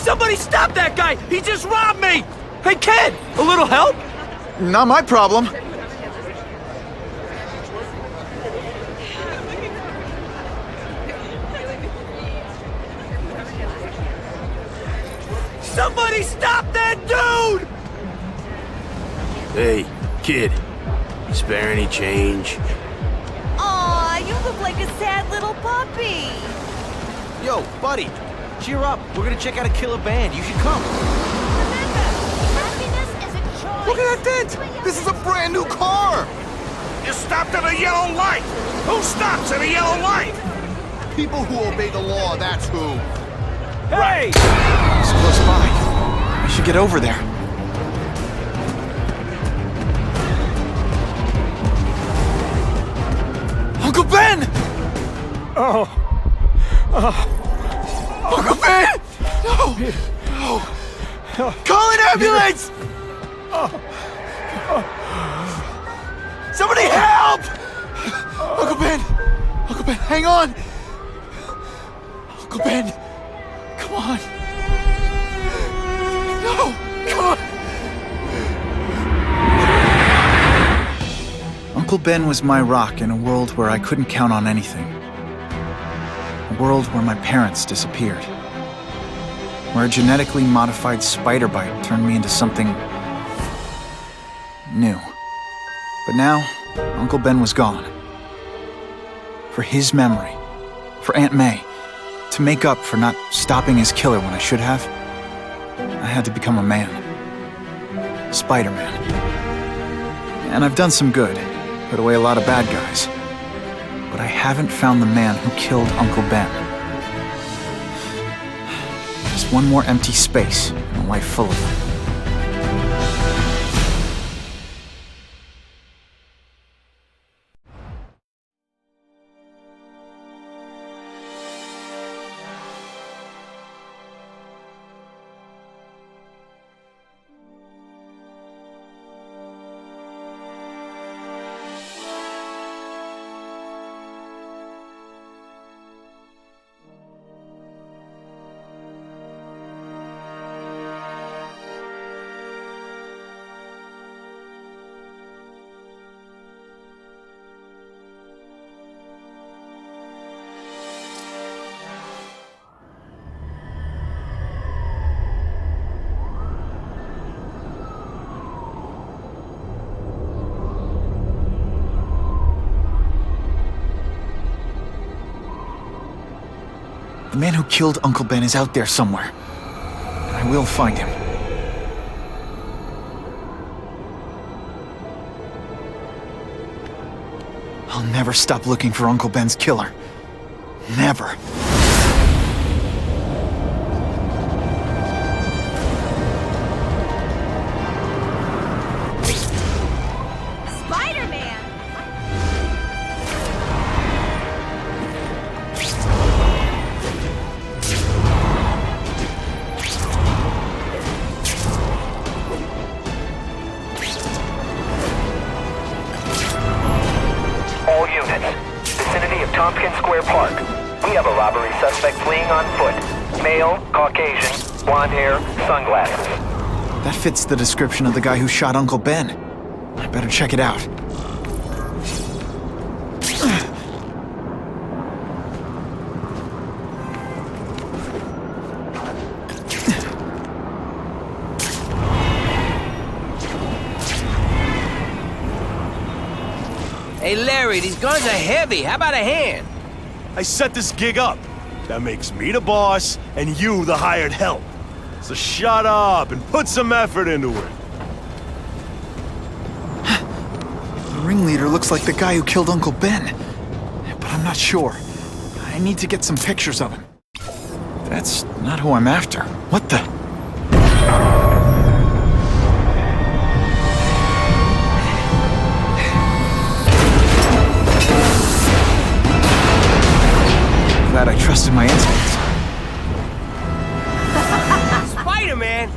Somebody stop that guy! He just robbed me! Hey, kid! A little help? Not my problem. Somebody stop that dude! Hey, kid. Spare any change? Aw, you look like a sad little puppy. Yo, buddy. Cheer up. We're gonna check out a killer band. You should come. Remember, happiness is a choice. Look at that dent! This is a brand new car! You stopped at a yellow light! Who stops at a yellow light? People who obey the law, that's who. Hey! It's close by. I should get over there. Uncle Ben! Uncle Ben! No! No! Call an ambulance! Somebody help! Uncle Ben! Uncle Ben, hang on! Uncle Ben! Come on! No! Come on! Uncle Ben was my rock in a world where I couldn't count on anything. A world where my parents disappeared. Where a genetically modified spider bite turned me into something new. But now, Uncle Ben was gone. For his memory, for Aunt May, to make up for not stopping his killer when I should have, I had to become a man. Spider-Man. And I've done some good, put away a lot of bad guys. But I haven't found the man who killed Uncle Ben. Just one more empty space in a life full of them. The man who killed Uncle Ben is out there somewhere. And I will find him. I'll never stop looking for Uncle Ben's killer. Never. Tompkins Square Park. We have a robbery suspect fleeing on foot. Male, Caucasian, blonde hair, sunglasses. That fits the description of the guy who shot Uncle Ben. I better check it out. Hey, Larry, these guns are heavy. How about a hand? I set this gig up. That makes me the boss and you the hired help. So shut up and put some effort into it. The ringleader looks like the guy who killed Uncle Ben. But I'm not sure. I need to get some pictures of him. That's not who I'm after. What the? Glad I trusted my instincts. Spider-Man?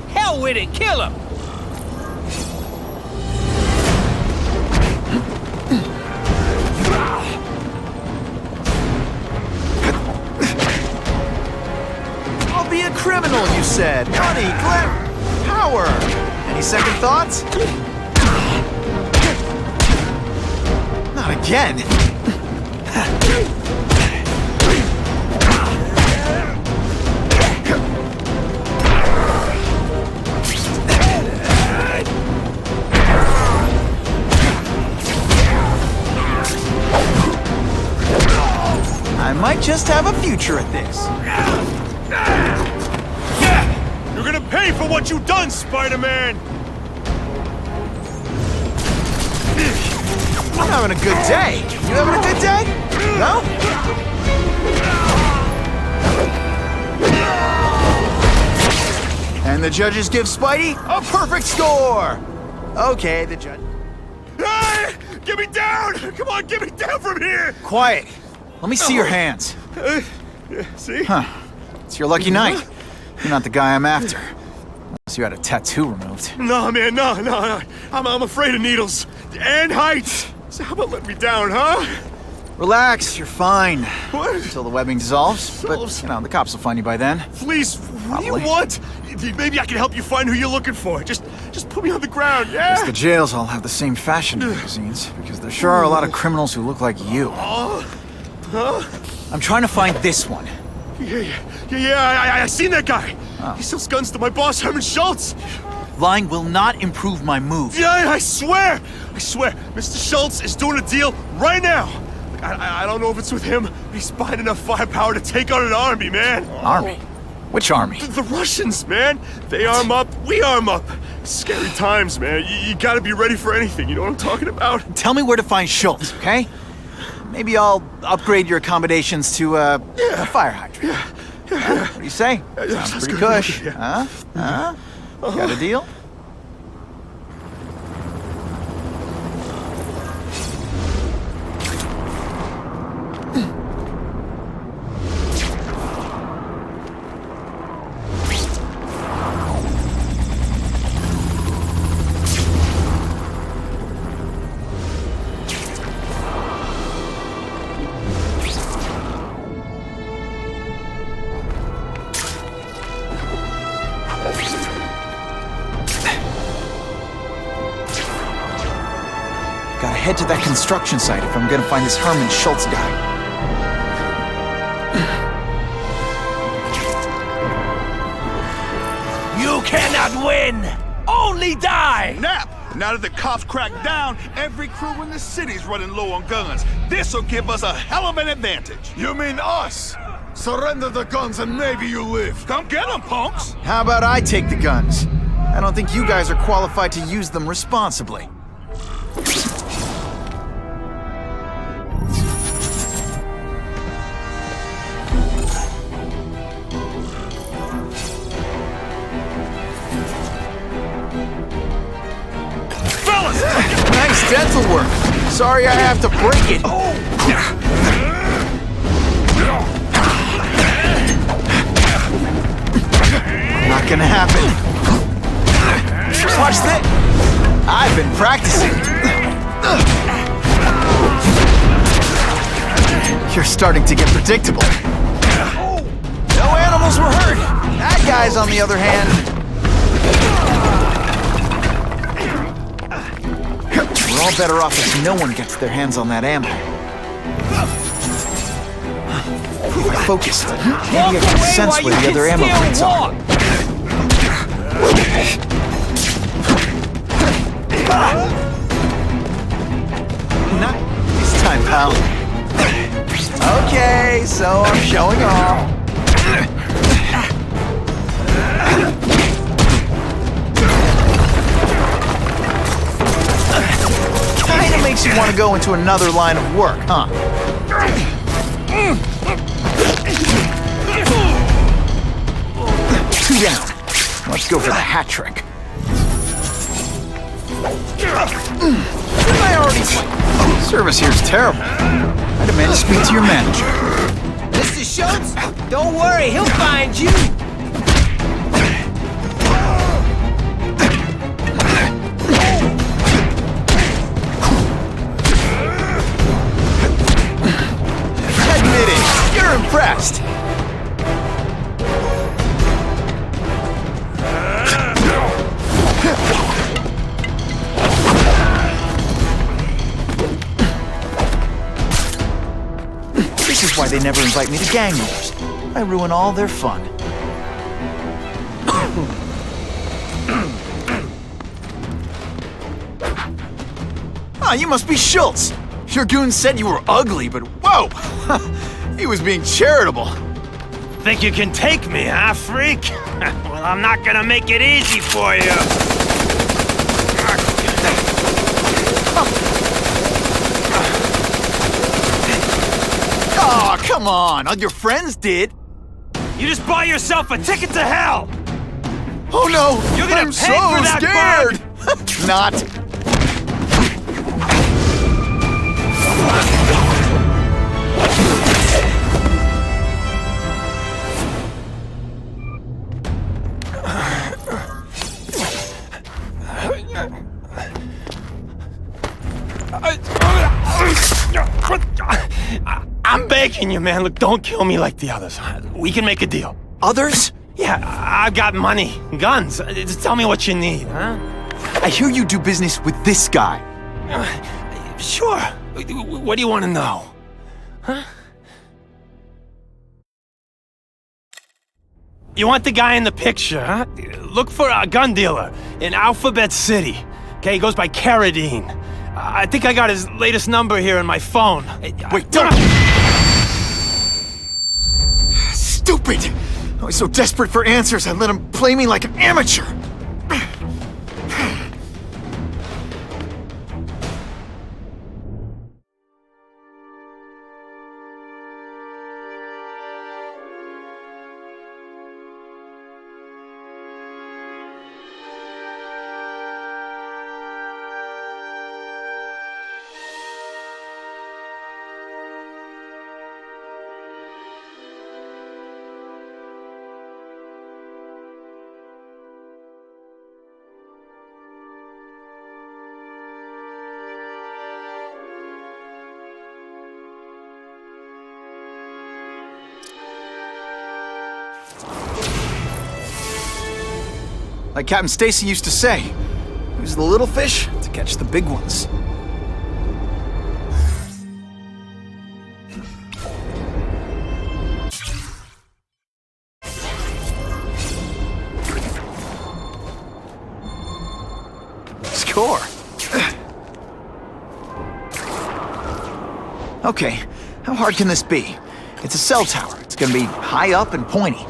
Hell with it, kill him! I'll be a criminal, you said. Money, glamour, power. Any second thoughts? Not again. I might just have a future at this. Yeah! You're gonna pay for what you've done, Spider-Man! I'm having a good day. You having a good day? No? And the judges give Spidey a perfect score! Okay, the judge... Hey! Get me down! Come on, get me down from here! Quiet. Let me see your hands. See? Huh. It's your lucky night. You're not the guy I'm after. Unless you had a tattoo removed. No, man, no. I'm afraid of needles. And heights. So how about let me down, huh? Relax, you're fine. What? Until the webbing dissolves. But, you know, the cops will find you by then. Please, what do you Probably. want? Maybe I can help you find who you're looking for. Just put me on the ground, yeah? Guess the jails all have the same fashion magazines, because there sure are a lot of criminals who look like you. Huh? I'm trying to find this one. Yeah, I seen that guy. Oh. He sells guns to my boss, Herman Schultz. Lying will not improve my mood. Yeah, I swear. Mr. Schultz is doing a deal right now. I don't know if it's with him, but he's buying enough firepower to take on an army, man. Army? Which army? The Russians, man. They arm up, we arm up. Scary times, man. You gotta be ready for anything, you know what I'm talking about? Tell me where to find Schultz, okay? Maybe I'll upgrade your accommodations to a fire hydrant. What do you say? Sounds pretty good. cush. Yeah. Huh? Got a deal? Gotta head to that construction site if I'm gonna find this Herman Schultz guy. You cannot win! Only die! Nap! Now that the cops cracked down, every crew in the city's running low on guns. This'll give us a hell of an advantage. You mean us? Surrender the guns and maybe you live. Come get them, punks! How about I take the guns? I don't think you guys are qualified to use them responsibly. Nice dental work. Sorry I have to break it. Not gonna happen. Watch this. I've been practicing. You're starting to get predictable. No animals were hurt. That guy's on the other hand. We're all better off if no one gets their hands on that ammo. If I focus, maybe I can sense where the other ammo crates are. Nice time, pal. Okay, so I'm showing off. Kinda makes you want to go into another line of work, huh? 2 down. Let's go for the hat trick. I already... Service here's terrible. I demand to speak to your manager. Mr. Schultz, don't worry, he'll find you. Admit it, you're impressed. This is why they never invite me to gang wars. I ruin all their fun. Ah, you must be Schultz. Your goon said you were ugly, but whoa! He was being charitable. Think you can take me, huh, freak? Well, I'm not gonna make it easy for you. Aw, come on. All your friends did. You just bought yourself a ticket to hell! Oh no! You're gonna I'm pay so for that scared! Not. I'm begging you, man. Look, don't kill me like the others. We can make a deal. Others? Yeah, I've got money, guns. Just tell me what you need, huh? I hear you do business with this guy. Sure. What do you want to know? Huh? You want the guy in the picture, huh? Look for a gun dealer in Alphabet City. Okay, he goes by Carradine. I think I got his latest number here in my phone. Wait, don't! Stupid! I was so desperate for answers, I let him play me like an amateur. Like Captain Stacy used to say, use the little fish to catch the big ones. Score. Okay, how hard can this be? It's a cell tower. It's gonna be high up and pointy.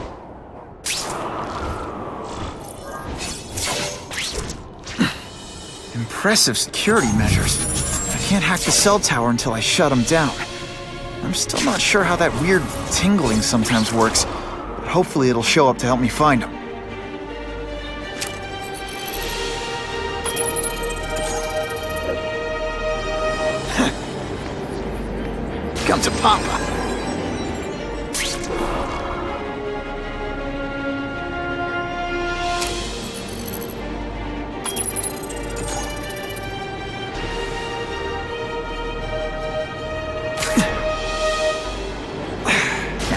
Impressive security measures. I can't hack the cell tower until I shut them down. I'm still not sure how that weird tingling sometimes works, but hopefully it'll show up to help me find them. Come to Papa.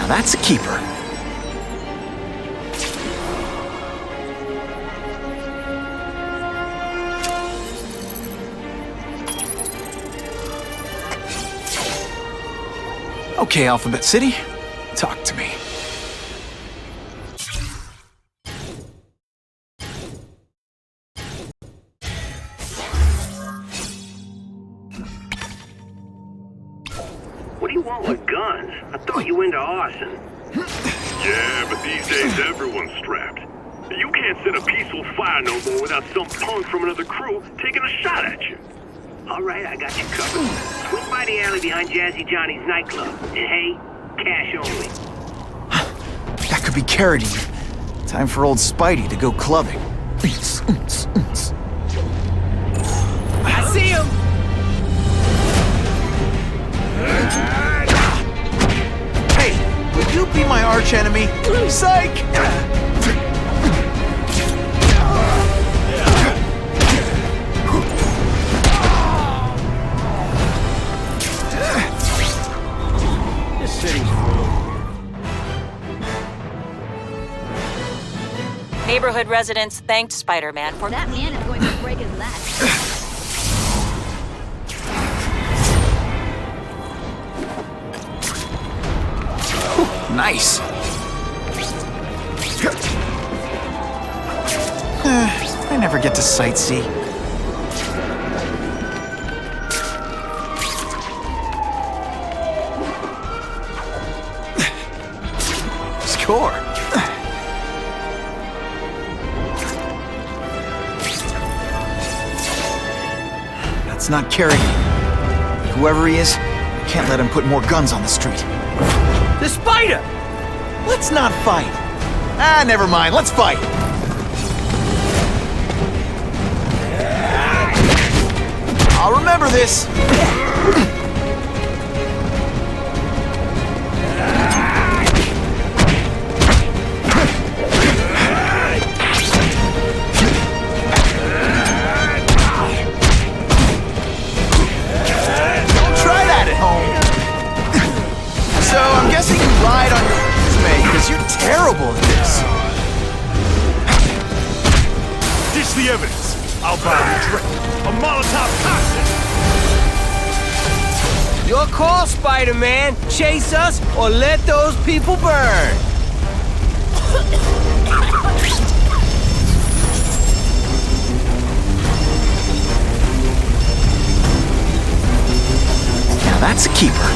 Now that's a keeper. Okay, Alphabet City, talk to me. What do you want with guns? I thought you were into arson. Yeah, but these days everyone's strapped. You can't set a peaceful fire no more without some punk from another crew taking a shot at you. All right, I got you covered. Swing by the alley behind Jazzy Johnny's nightclub. And hey, cash only. That could be Carradine. Time for old Spidey to go clubbing. I see him! Hey, would you be my arch enemy? Psych! This city's full. Neighborhood residents thanked Spider-Man for That man is going to break his leg. Nice. I never get to sightsee. Score. That's not Carradine. Whoever he is, I can't let him put more guns on the street. The spider! Let's not fight. Ah, never mind. Let's fight. I'll remember this. Don't try that at home. So I'm guessing you lied on your resume because you're terrible at this. Dish the evidence. I'll buy the drink. A Molotov cocktail. Your call, Spider-Man. Chase us or let those people burn. Now that's a keeper.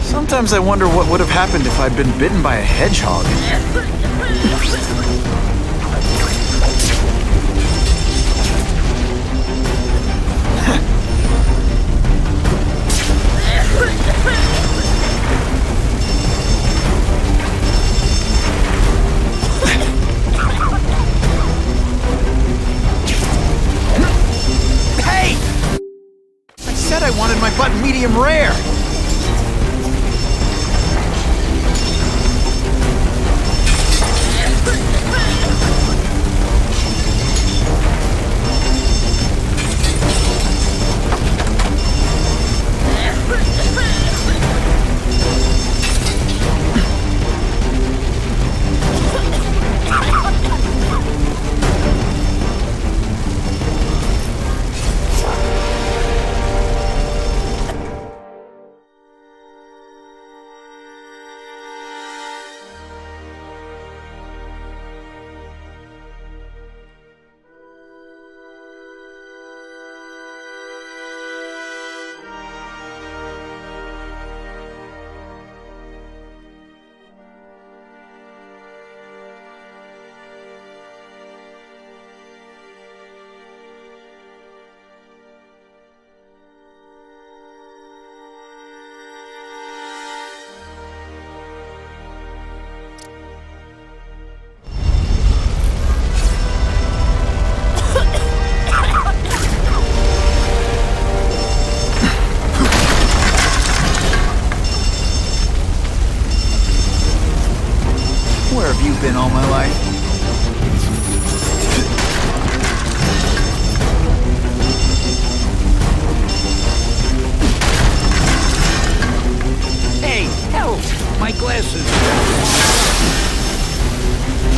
Sometimes I wonder what would have happened if I'd been bitten by a hedgehog. been all my life. Hey, help! My glasses.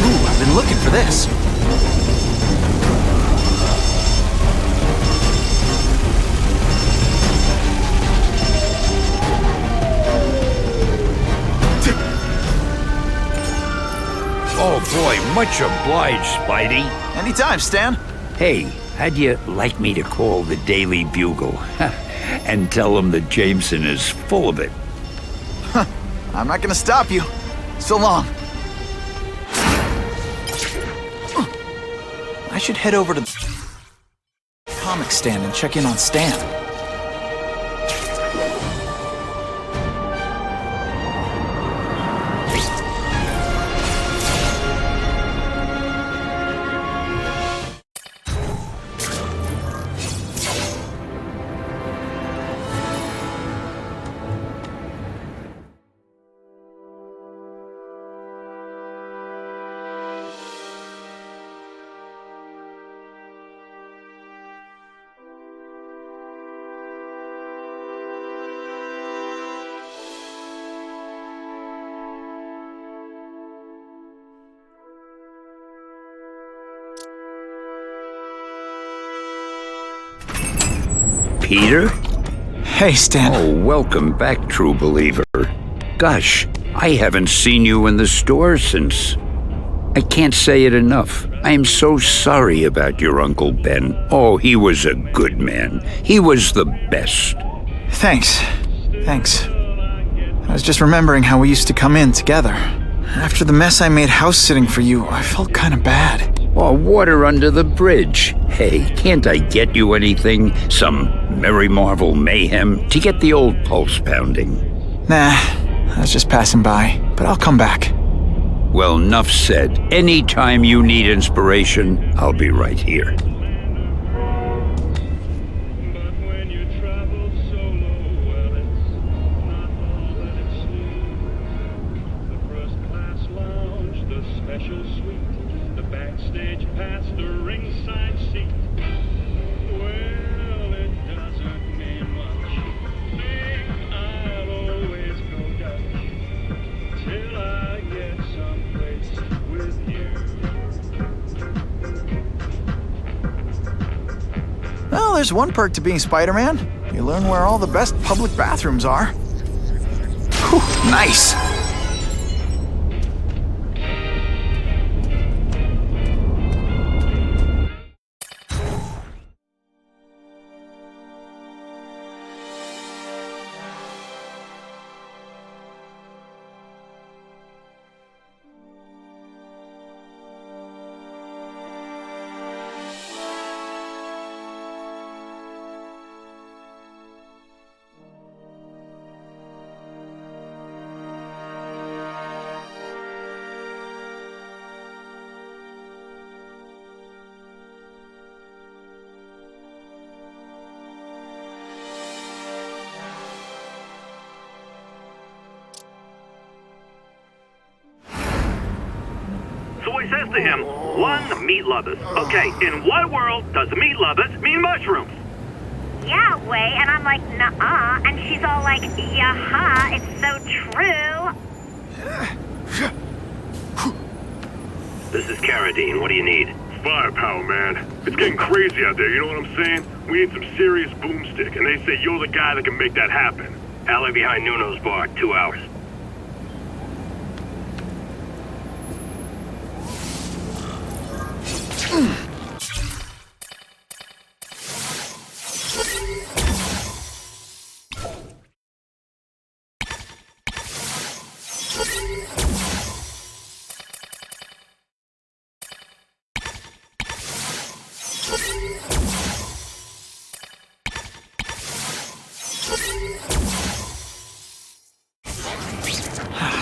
Ooh, I've been looking for this. Oh boy, much obliged, Spidey. Anytime, Stan. Hey, how'd you like me to call the Daily Bugle and tell them that Jameson is full of it? I'm not gonna stop you. So long. I should head over to the comic stand and check in on Stan. Peter? Hey, Stan. Oh, welcome back, true believer. Gosh, I haven't seen you in the store since... I can't say it enough. I am so sorry about your Uncle Ben. Oh, he was a good man. He was the best. Thanks. I was just remembering how we used to come in together. After the mess I made house sitting for you, I felt kind of bad. Oh, water under the bridge. Hey, can't I get you anything? Some Merry Marvel mayhem to get the old pulse pounding? Nah, I was just passing by, but I'll come back. Well, enough said. Anytime you need inspiration, I'll be right here. Well, there's one perk to being Spider-Man. You learn where all the best public bathrooms are. Whew, nice! So he says to him, one, meat lovers. Okay, in what world does meat lovers mean mushrooms? Yeah, way, and I'm like, nuh-uh, and she's all like, yaha, it's so true. This is Carradine. What do you need? Firepower, man. It's getting crazy out there, you know what I'm saying? We need some serious boomstick, and they say you're the guy that can make that happen. Alley behind Nuno's bar, 2 hours.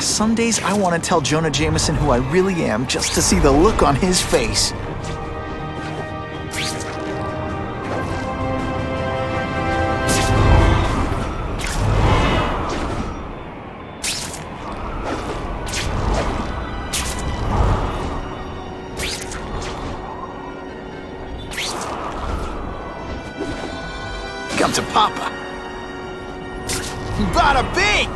Some days I want to tell Jonah Jameson who I really am just to see the look on his face. papa. Bada bing!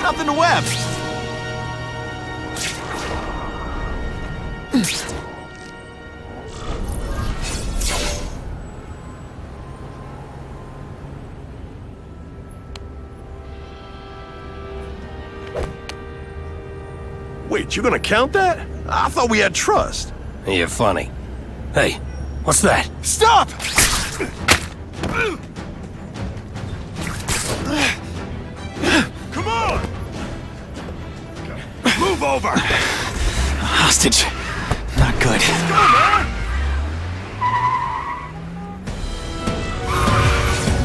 Nothing to web. Wait, you gonna count that? I thought we had trust. You're funny. Hey, what's that? Stop! Come on! Move over! Hostage. Not good.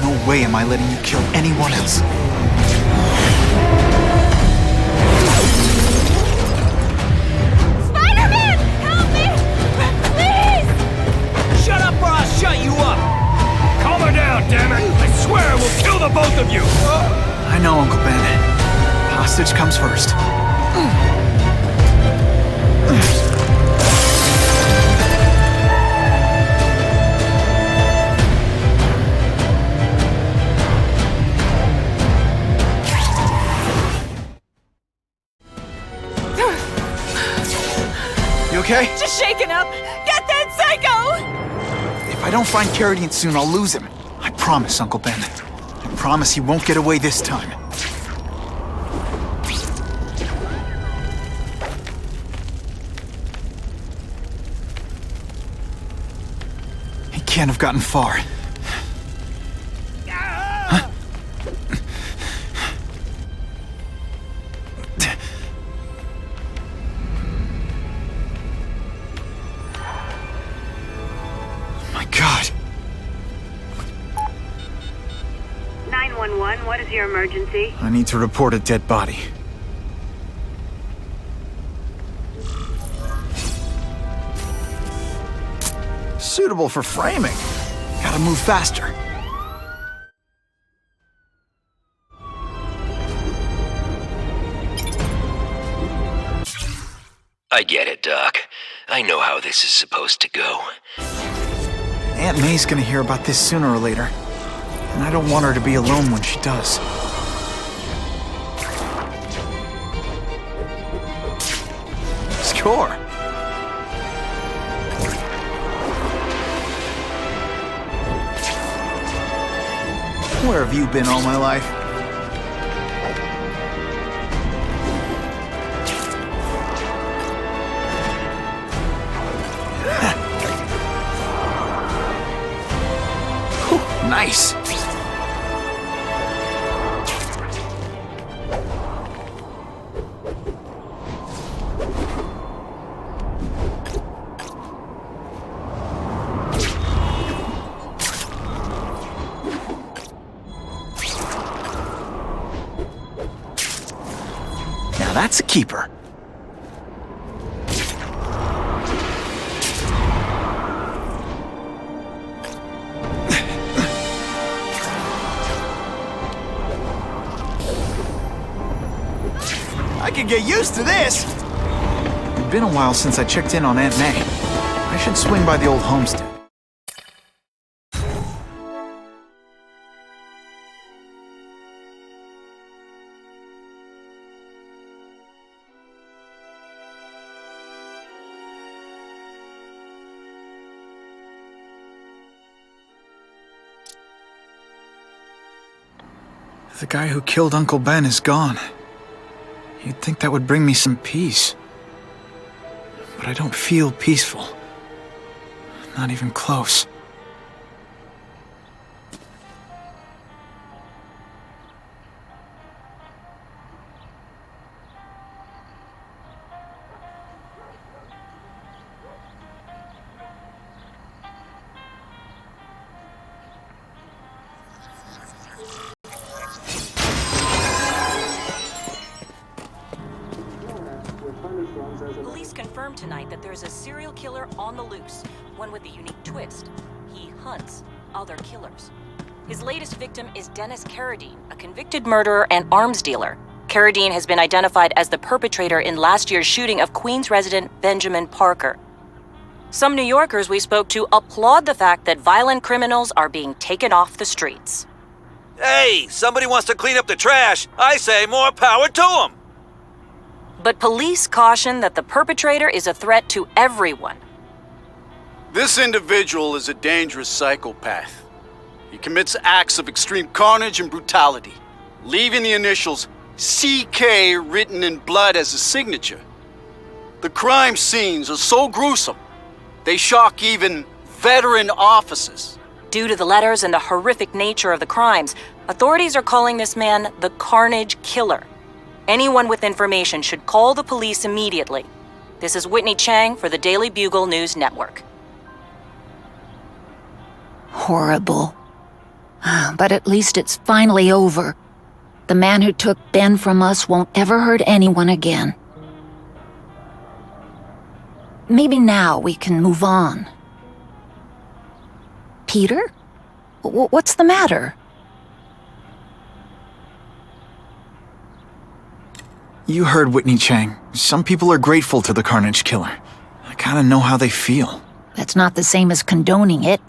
No way am I letting you kill anyone else. Spider-Man! Help me! Please! Shut up or I'll shut you up! Calm her down, damn it! I swear I will kill the both of you! I know, Uncle Ben. Hostage comes first. You okay? Just shaken up! Get that psycho! If I don't find Carradine soon, I'll lose him. I promise, Uncle Ben. I promise he won't get away this time. He can't have gotten far. Huh? My God. 911, what is your emergency? I need to report a dead body. Suitable for framing. Gotta move faster. I get it, Doc. I know how this is supposed to go. Aunt May's gonna hear about this sooner or later. And I don't want her to be alone when she does. Score. Where have you been all my life? Nice. Now that's a keeper. I could get used to this. It's been a while since I checked in on Aunt May. I should swing by the old homestead. The guy who killed Uncle Ben is gone. You'd think that would bring me some peace. But I don't feel peaceful. Not even close. Police confirmed tonight that there's a serial killer on the loose, one with a unique twist. He hunts other killers. His latest victim is Dennis Carradine, a convicted murderer and arms dealer. Carradine has been identified as the perpetrator in last year's shooting of Queens resident Benjamin Parker. Some New Yorkers we spoke to applaud the fact that violent criminals are being taken off the streets. Hey, somebody wants to clean up the trash. I say more power to them. But police caution that the perpetrator is a threat to everyone. This individual is a dangerous psychopath. He commits acts of extreme carnage and brutality, leaving the initials CK written in blood as a signature. The crime scenes are so gruesome, they shock even veteran officers. Due to the letters and the horrific nature of the crimes, authorities are calling this man the Carnage Killer. Anyone with information should call the police immediately. This is Whitney Chang for the Daily Bugle News Network. Horrible. But at least it's finally over. The man who took Ben from us won't ever hurt anyone again. Maybe now we can move on. Peter? What's the matter? You heard Whitney Chang. Some people are grateful to the Carnage Killer. I kinda know how they feel. That's not the same as condoning it.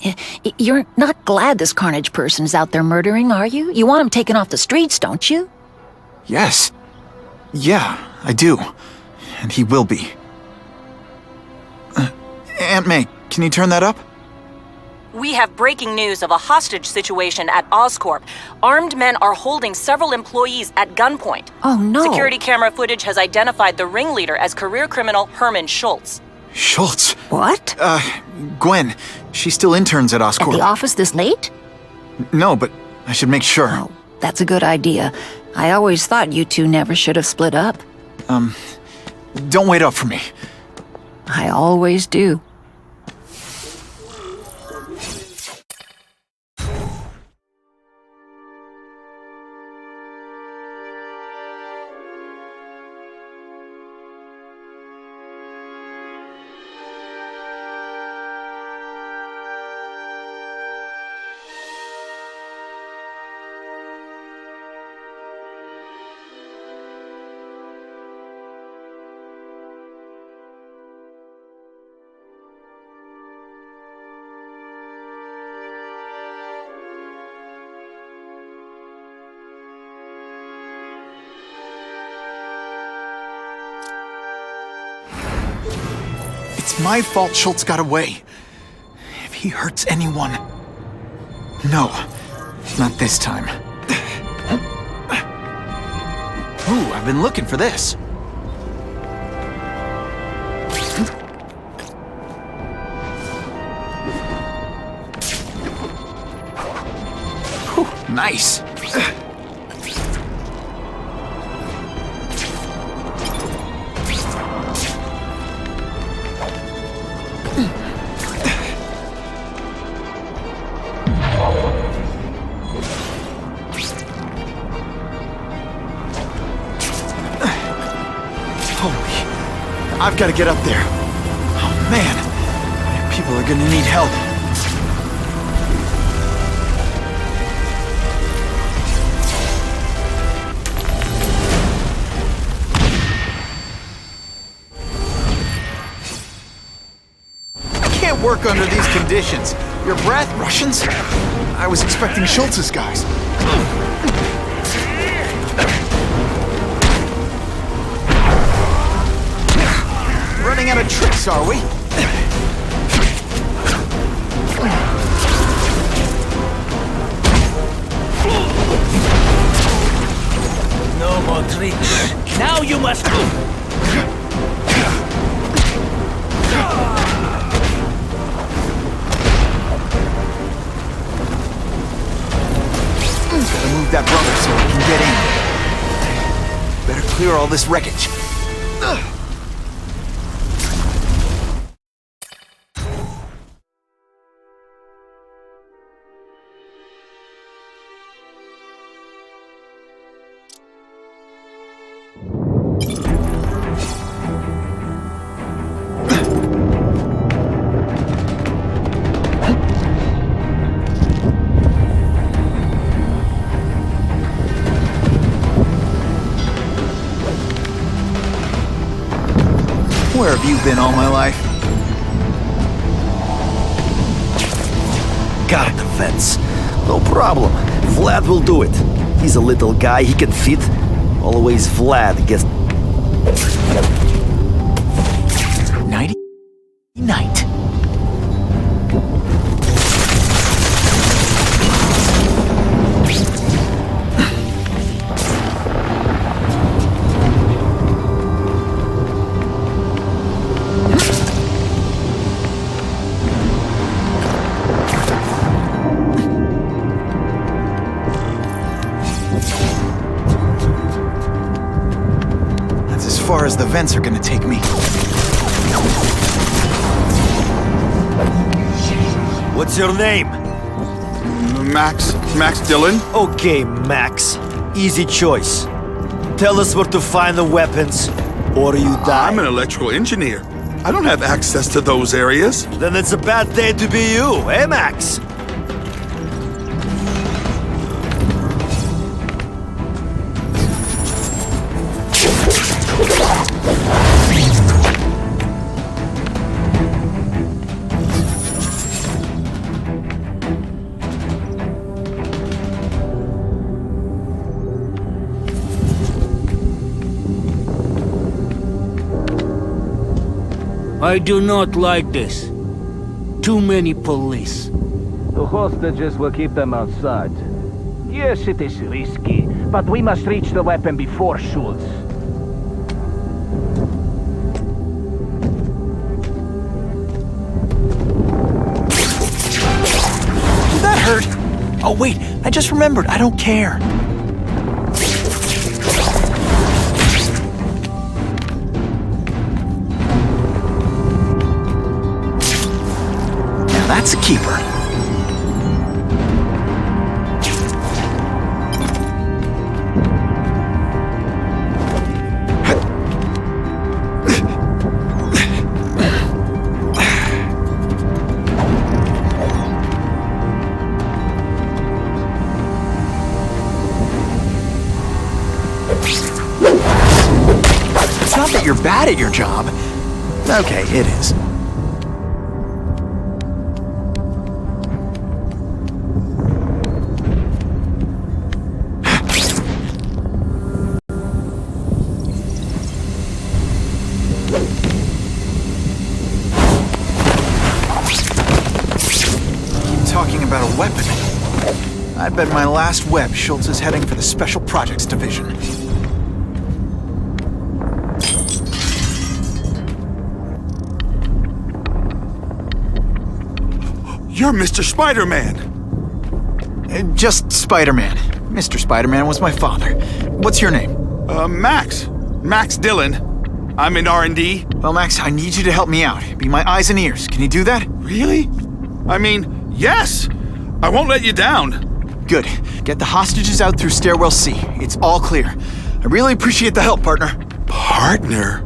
You're not glad this Carnage person is out there murdering, are you? You want him taken off the streets, don't you? Yes. Yeah, I do. And he will be. Aunt May, can you turn that up? We have breaking news of a hostage situation at Oscorp. Armed men are holding several employees at gunpoint. Oh, no. Security camera footage has identified the ringleader as career criminal Herman Schultz. Schultz? What? Gwen. She still interns at Oscorp. At the office this late? No, but I should make sure. Oh, that's a good idea. I always thought you two never should have split up. Don't wait up for me. I always do. It's my fault Schultz got away. If he hurts anyone... No, not this time. Ooh, I've been looking for this. Whew, nice. I've got to get up there. Oh, man. People are gonna need help. I can't work under these conditions. Your breath, Russians? I was expecting Schultz's guys. Running out of tricks, are we? No more tricks. Now you must... Gotta move that brother so we can get in. Better clear all this wreckage. Where have you been all my life? got the fence. No problem. Vlad will do it. He's a little guy, he can fit. Always Vlad gets... Nighty night. As far as the vents are gonna take me. What's your name? Max Dillon. Okay, Max. Easy choice. Tell us where to find the weapons, or you die. I'm an electrical engineer. I don't have access to those areas. Then it's a bad day to be you, eh, Max? I do not like this. Too many police. The hostages will keep them outside. Yes, it is risky, but we must reach the weapon before Schultz. Did that hurt? Oh wait, I just remembered, I don't care. Now that's a keeper. It's not that you're bad at your job. Okay, it is. Keep talking about a weapon. I bet my last web Schultz is heading for the Special Projects Division. You're Mr. Spider-Man! Just Spider-Man. Mr. Spider-Man was my father. What's your name? Max. Max Dillon. I'm in R&D. Well, Max, I need you to help me out. Be my eyes and ears. Can you do that? Really? I mean, yes! I won't let you down. Good. Get the hostages out through stairwell C. It's all clear. I really appreciate the help, partner. Partner?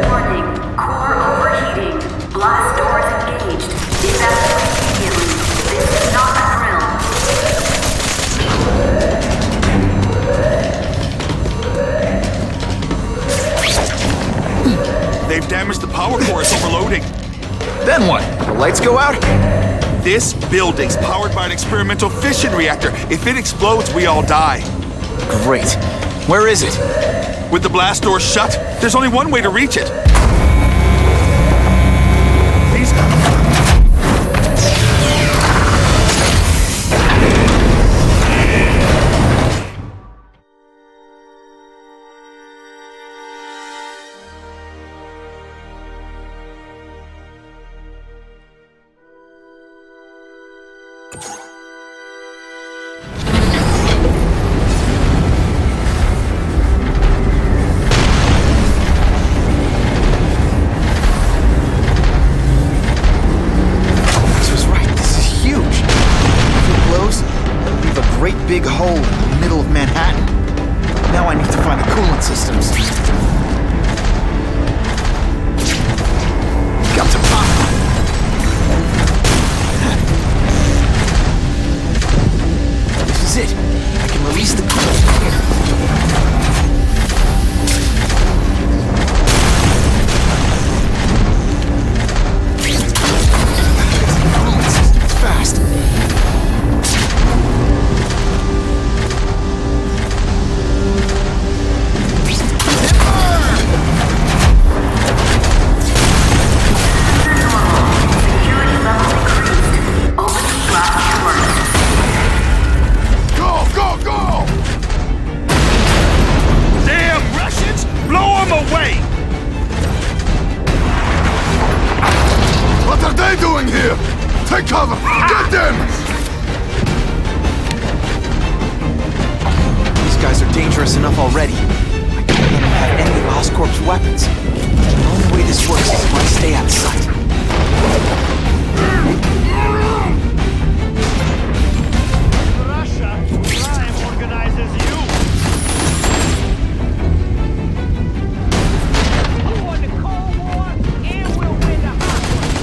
Warning. Core overheating. Blast doors engaged. Evacuate immediately. This is not a drill. They've damaged the power core. It's overloading. Then what? The lights go out? This building's powered by an experimental fission reactor. If it explodes, we all die. Great. Where is it? With the blast doors shut, there's only one way to reach it. These... Big hole in the middle of Manhattan. Now I need to find the coolant systems. Got to pop. This is it. I can release the coolant here. they doing here? Take cover! Get them! These guys are dangerous enough already. I can't let them have any of Oscorp's weapons. The only way this works is if I stay out of sight. Russia, crime organizes you. We won the Cold War, and we'll win the hot one.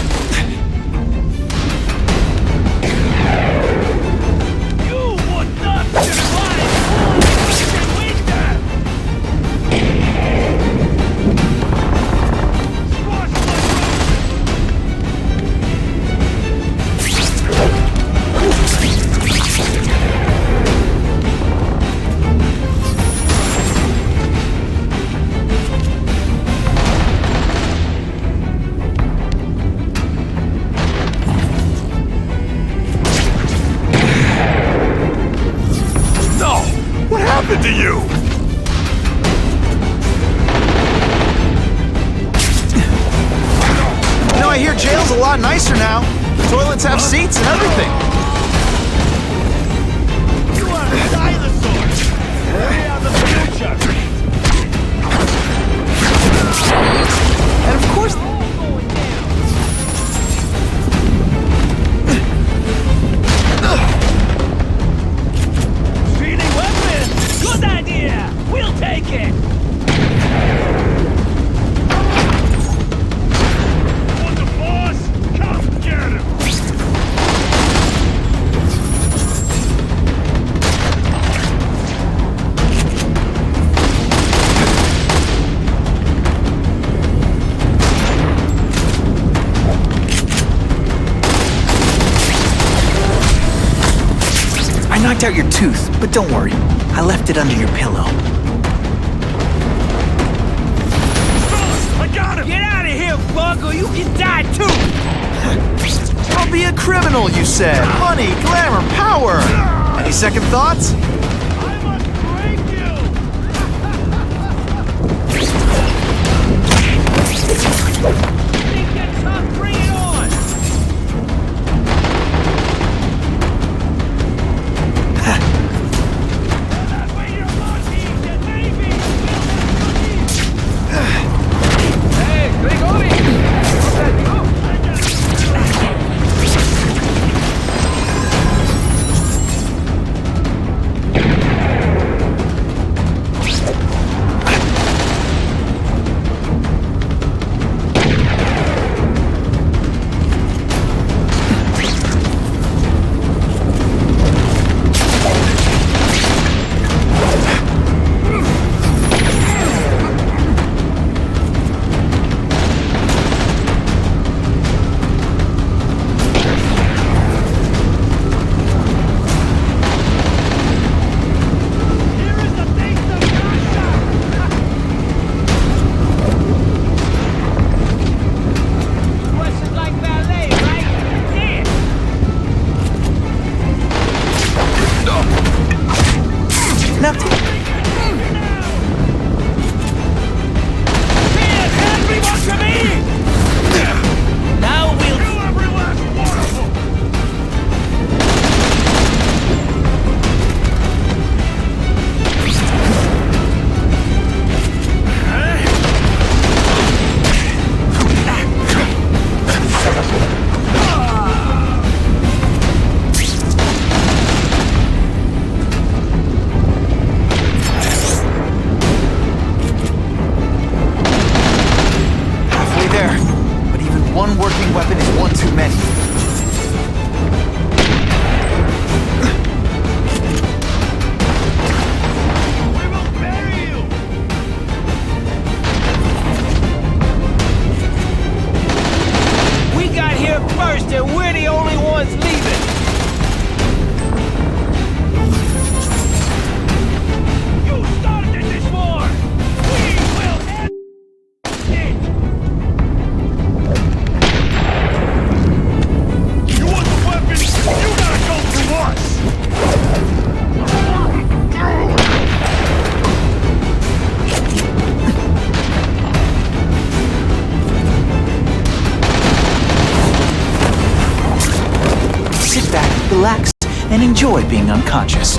You would not survive! Win that! No! What happened to you? You know, I hear jail's a lot nicer now. The toilets have seats and everything. You are a dinosaur! We are the future! And of course... Stealing weapons! Good idea! We'll take it! Want the boss? Come get him! I knocked out your tooth, but don't worry. I left it under your pillow. I got him! Get out of here, Bug, or you can die too! I'll be a criminal, you said. Money, glamour, power. Any second thoughts? I must break you! Think you're tough? Bring it on! Hey, Grigori! relax and enjoy being unconscious.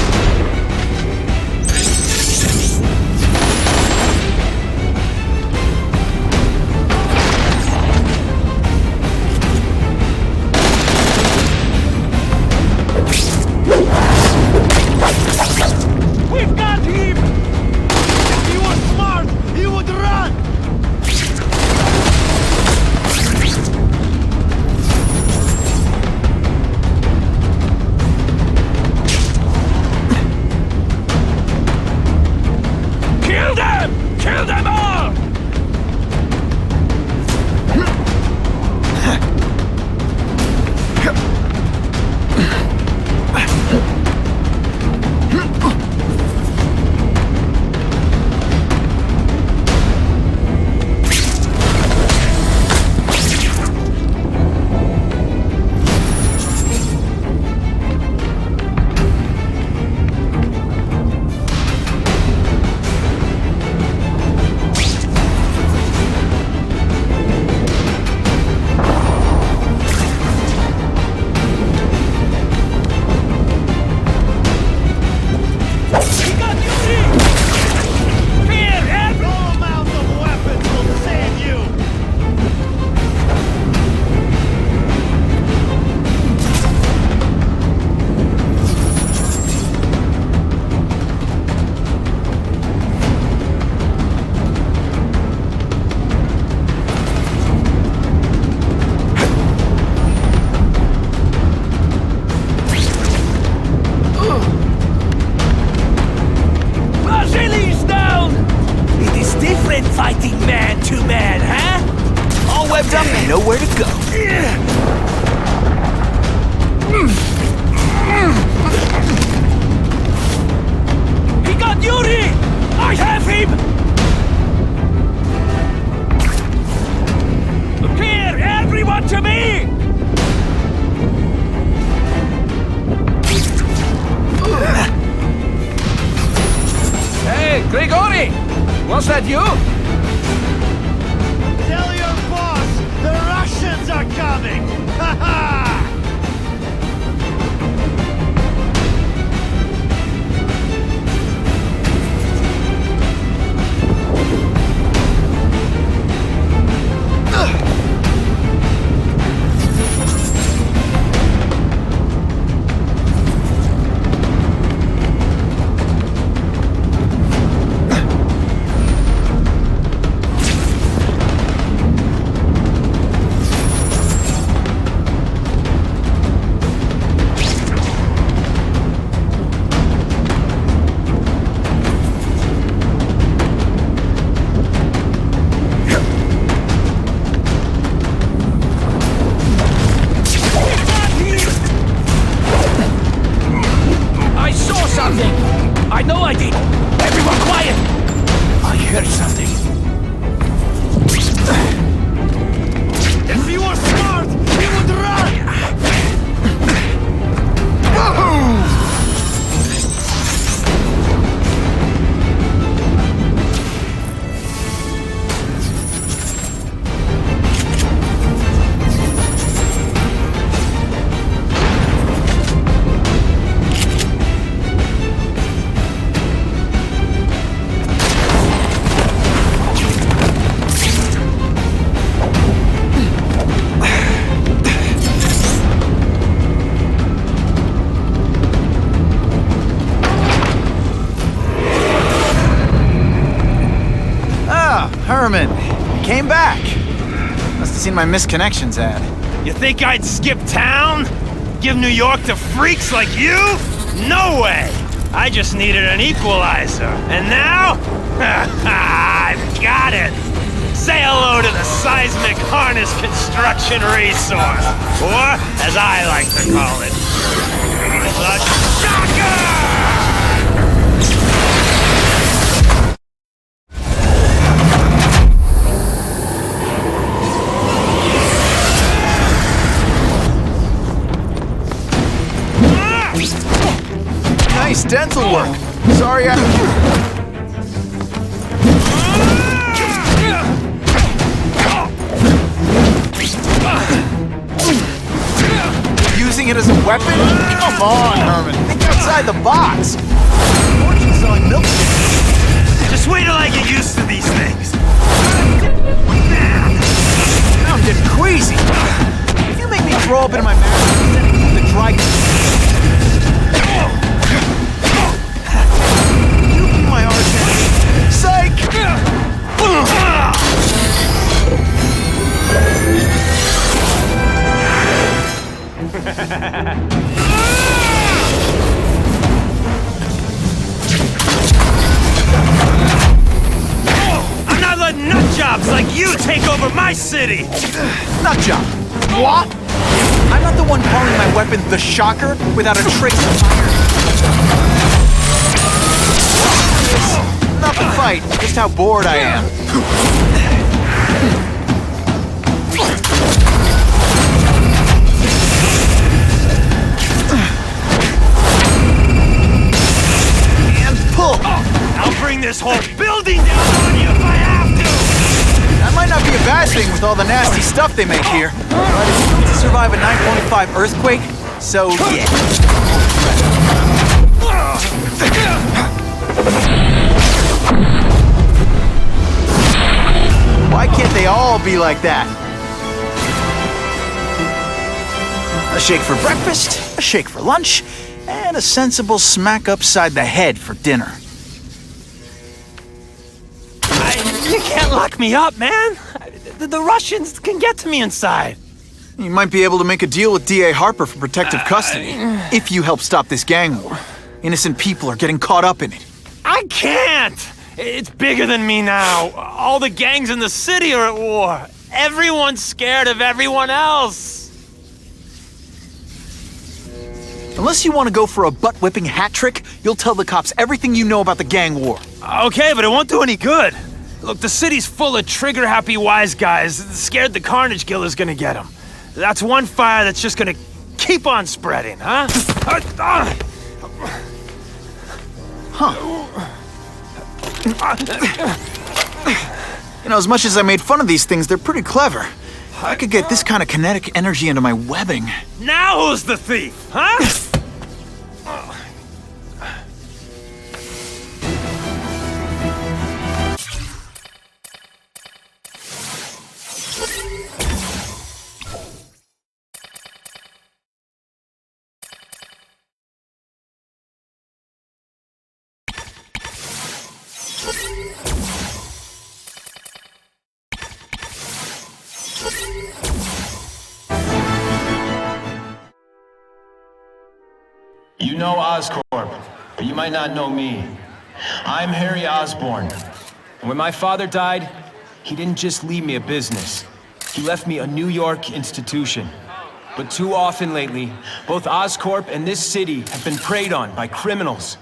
We've got him! If he was smart, he would run! Kill them! Kill them all! Fighting man to man, huh? All webbed up and nowhere to go. He got Yuri! I have him! Appear, everyone to me! Hey, Grigori! Was that you? Tell your boss the Russians are coming! Ha ha! I know I did! Everyone quiet! I heard something. If he was smart, he would run! Herman, you came back. Must have seen my misconnections ad. You think I'd skip town? Give New York to freaks like you? No way! I just needed an equalizer. And now? I've got it! Say hello to the seismic harness construction resource. Or, as I like to call it, the shocker! Nice dental work. Sorry using it as a weapon? Come on, Herman. Think outside the box. Fortune selling milk. Just wait till I get used to these things. Now I'm getting queasy. If you make me throw up into my mouth, then the dry... You be my arch enemy. Psych! I'm not letting nut jobs like you take over my city! Nut job? What? I'm not the one calling my weapon the Shocker without a trace of iron. Not the fight, just how bored I am. Pull! I'll bring this whole building down on you if I have to! That might not be a bad thing with all the nasty stuff they make here, but it's built to survive a 9.5 earthquake, so yeah. Why can't they all be like that? A shake for breakfast, a shake for lunch, and a sensible smack upside the head for dinner. You can't lock me up, man! The Russians can get to me inside. You might be able to make a deal with D.A. Harper for protective custody, if you help stop this gang war. Innocent people are getting caught up in it. I can't! It's bigger than me now. All the gangs in the city are at war. Everyone's scared of everyone else. Unless you want to go for a butt-whipping hat trick, you'll tell the cops everything you know about the gang war. Okay, but it won't do any good. Look, the city's full of trigger-happy wise guys, scared the Carnage Killer's gonna get them. That's one fire that's just gonna keep on spreading, huh? You know, as much as I made fun of these things, they're pretty clever. I could get this kind of kinetic energy into my webbing. Now who's the thief, huh? You know Oscorp, but you might not know me. I'm Harry Osborn. And when my father died, he didn't just leave me a business. He left me a New York institution. But too often lately, both Oscorp and this city have been preyed on by criminals.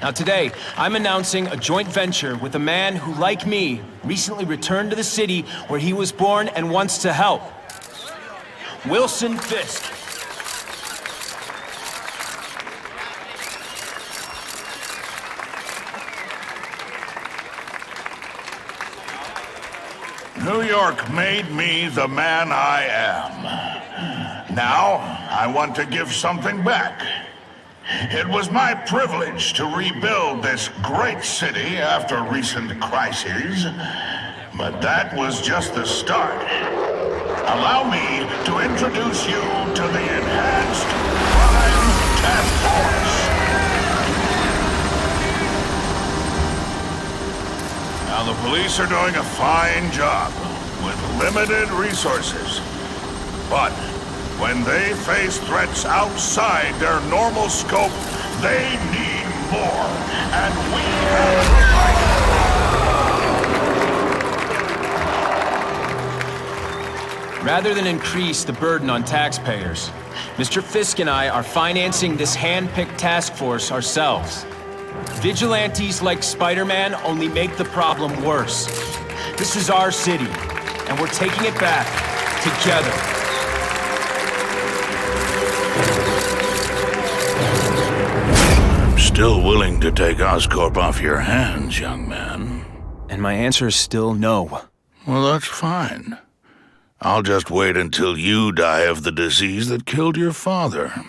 Now today, I'm announcing a joint venture with a man who, like me, recently returned to the city where he was born and wants to help. Wilson Fisk. New York made me the man I am. Now, I want to give something back. It was my privilege to rebuild this great city after recent crises, but that was just the start. Allow me to introduce you to the Enhanced Crime Task Force. Now, the police are doing a fine job with limited resources. But when they face threats outside their normal scope, they need more. And we have Rather than increase the burden on taxpayers, Mr. Fisk and I are financing this hand-picked task force ourselves. Vigilantes like Spider-Man only make the problem worse. This is our city, and we're taking it back together. I'm still willing to take Oscorp off your hands, young man. And my answer is still no. Well, that's fine. I'll just wait until you die of the disease that killed your father.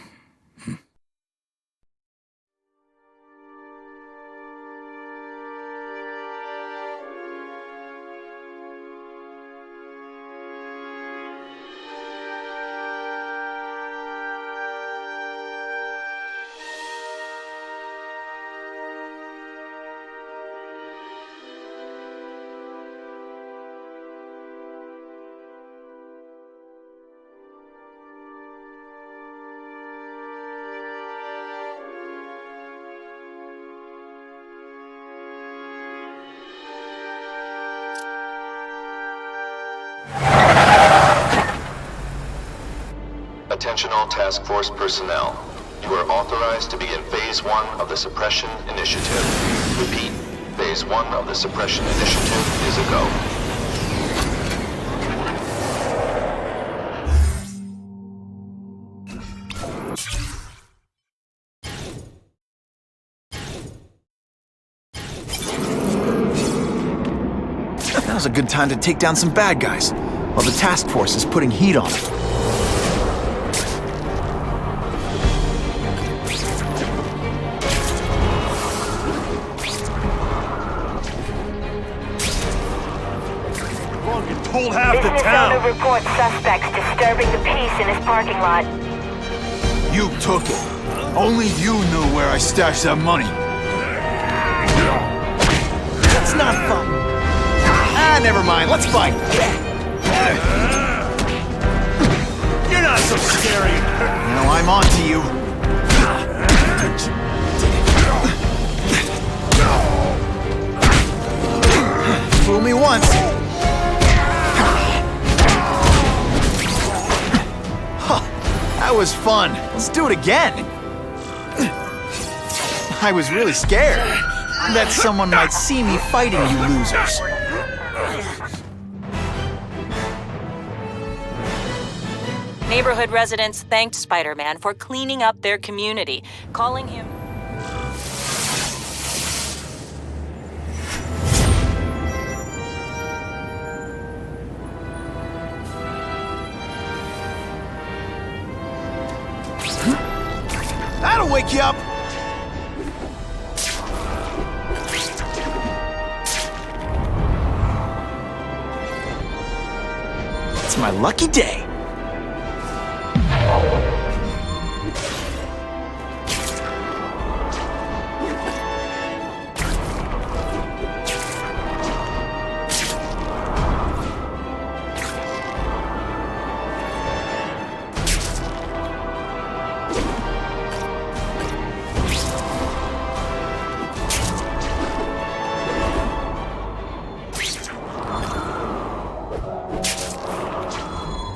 Attention all task force personnel. You are authorized to begin Phase 1 of the Suppression Initiative. Repeat, Phase 1 of the Suppression Initiative is a go. Now's a good time to take down some bad guys, while the task force is putting heat on them. Hold half the town. Business owner reports suspects disturbing the peace in his parking lot. You took it. Only you knew where I stashed that money. That's not fun. Ah, never mind. Let's fight. You're not so scary. Now I'm on to you. Fool me once. That was fun. Let's do it again. I was really scared that someone might see me fighting you losers. Neighborhood residents thanked Spider-Man for cleaning up their community, calling him... That'll wake you up! It's my lucky day.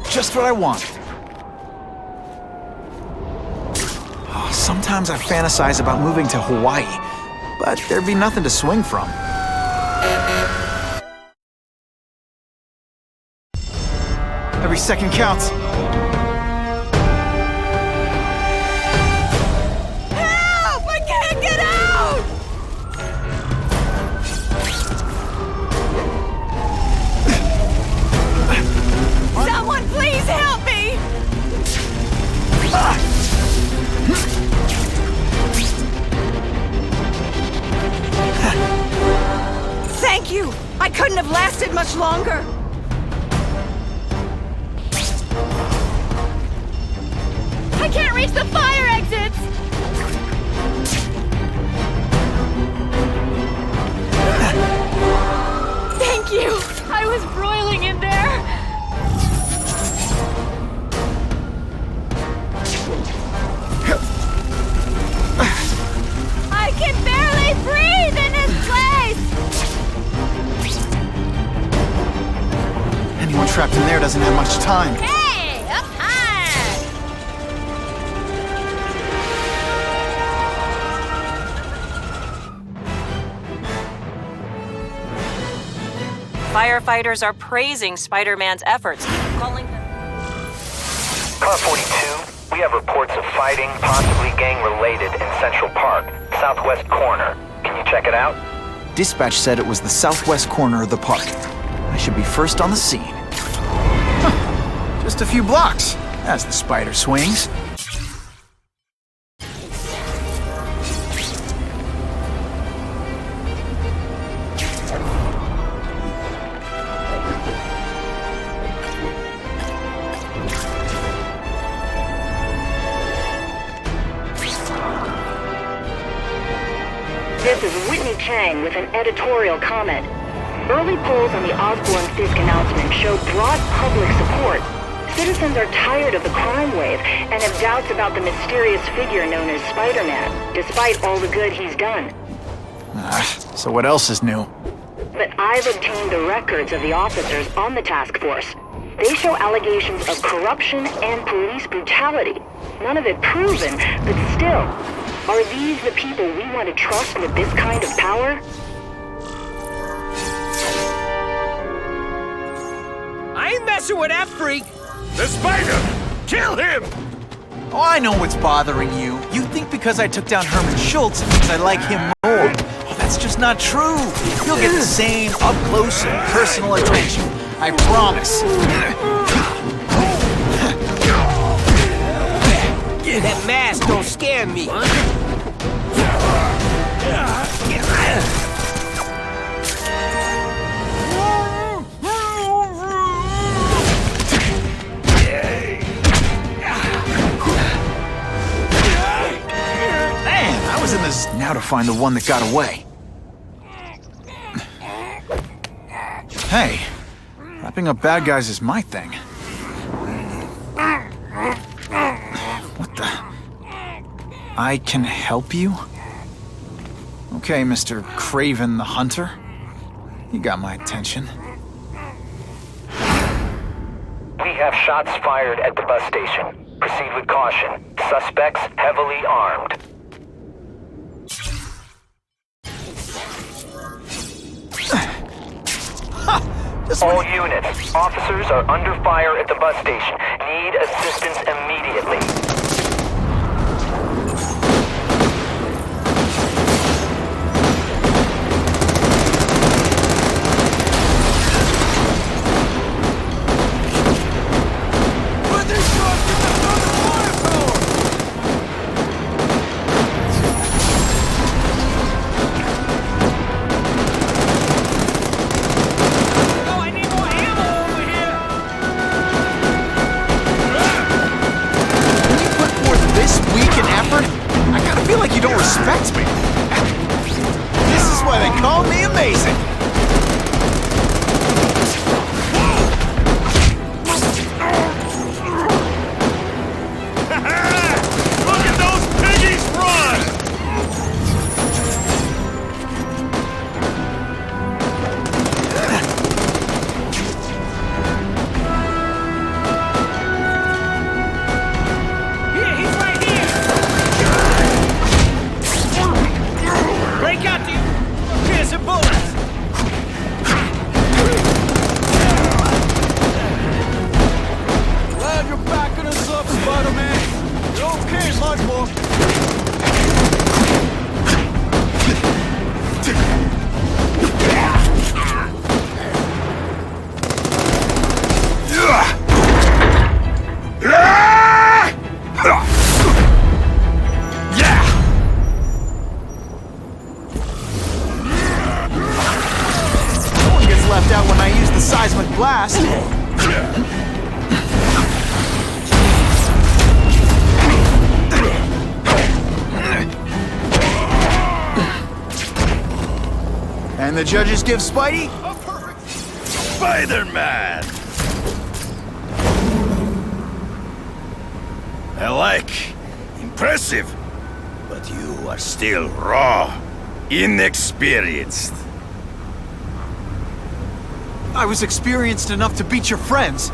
Just what I want. Oh, sometimes I fantasize about moving to Hawaii, but there'd be nothing to swing from. Every second counts. Help! I can't get out! Someone please help me! Thank you! I couldn't have lasted much longer! I can't reach the fire exits! Thank you! I was broiling in there! I can barely breathe in this place! Anyone trapped in there doesn't have much time. Hey! Up high! Firefighters are praising Spider-Man's efforts, calling them... Car 42, we have reports of fighting, possibly gang-related, in Central Park, southwest corner. Can you check it out? Dispatch said it was the southwest corner of the park. I should be first on the scene. Huh. Just a few blocks, as the spider swings. This is Whitney Chang with an editorial comment. Early polls on the Osborne-Fisk announcement show broad public support. Citizens are tired of the crime wave and have doubts about the mysterious figure known as Spider-Man, despite all the good he's done. So what else is new? But I've obtained the records of the officers on the task force. They show allegations of corruption and police brutality. None of it proven, but still. Are these the people we want to trust with this kind of power? I ain't messing with that freak! The spider! Kill him! Oh, I know what's bothering you. You think because I took down Herman Schultz means I like him more. Oh, that's just not true. You'll get the same up-close and personal attention. I promise. That mask don't scare me. Man, I was in this now to find the one that got away. Hey, wrapping up bad guys is my thing. What the? I can help you? Okay, Mr. Craven the Hunter. You got my attention. We have shots fired at the bus station. Proceed with caution. Suspects heavily armed. All units, officers are under fire at the bus station. Need assistance immediately. Blast. And the judges give Spidey Spider-Man! I like. Impressive. But you are still raw, inexperienced. I was experienced enough to beat your friends.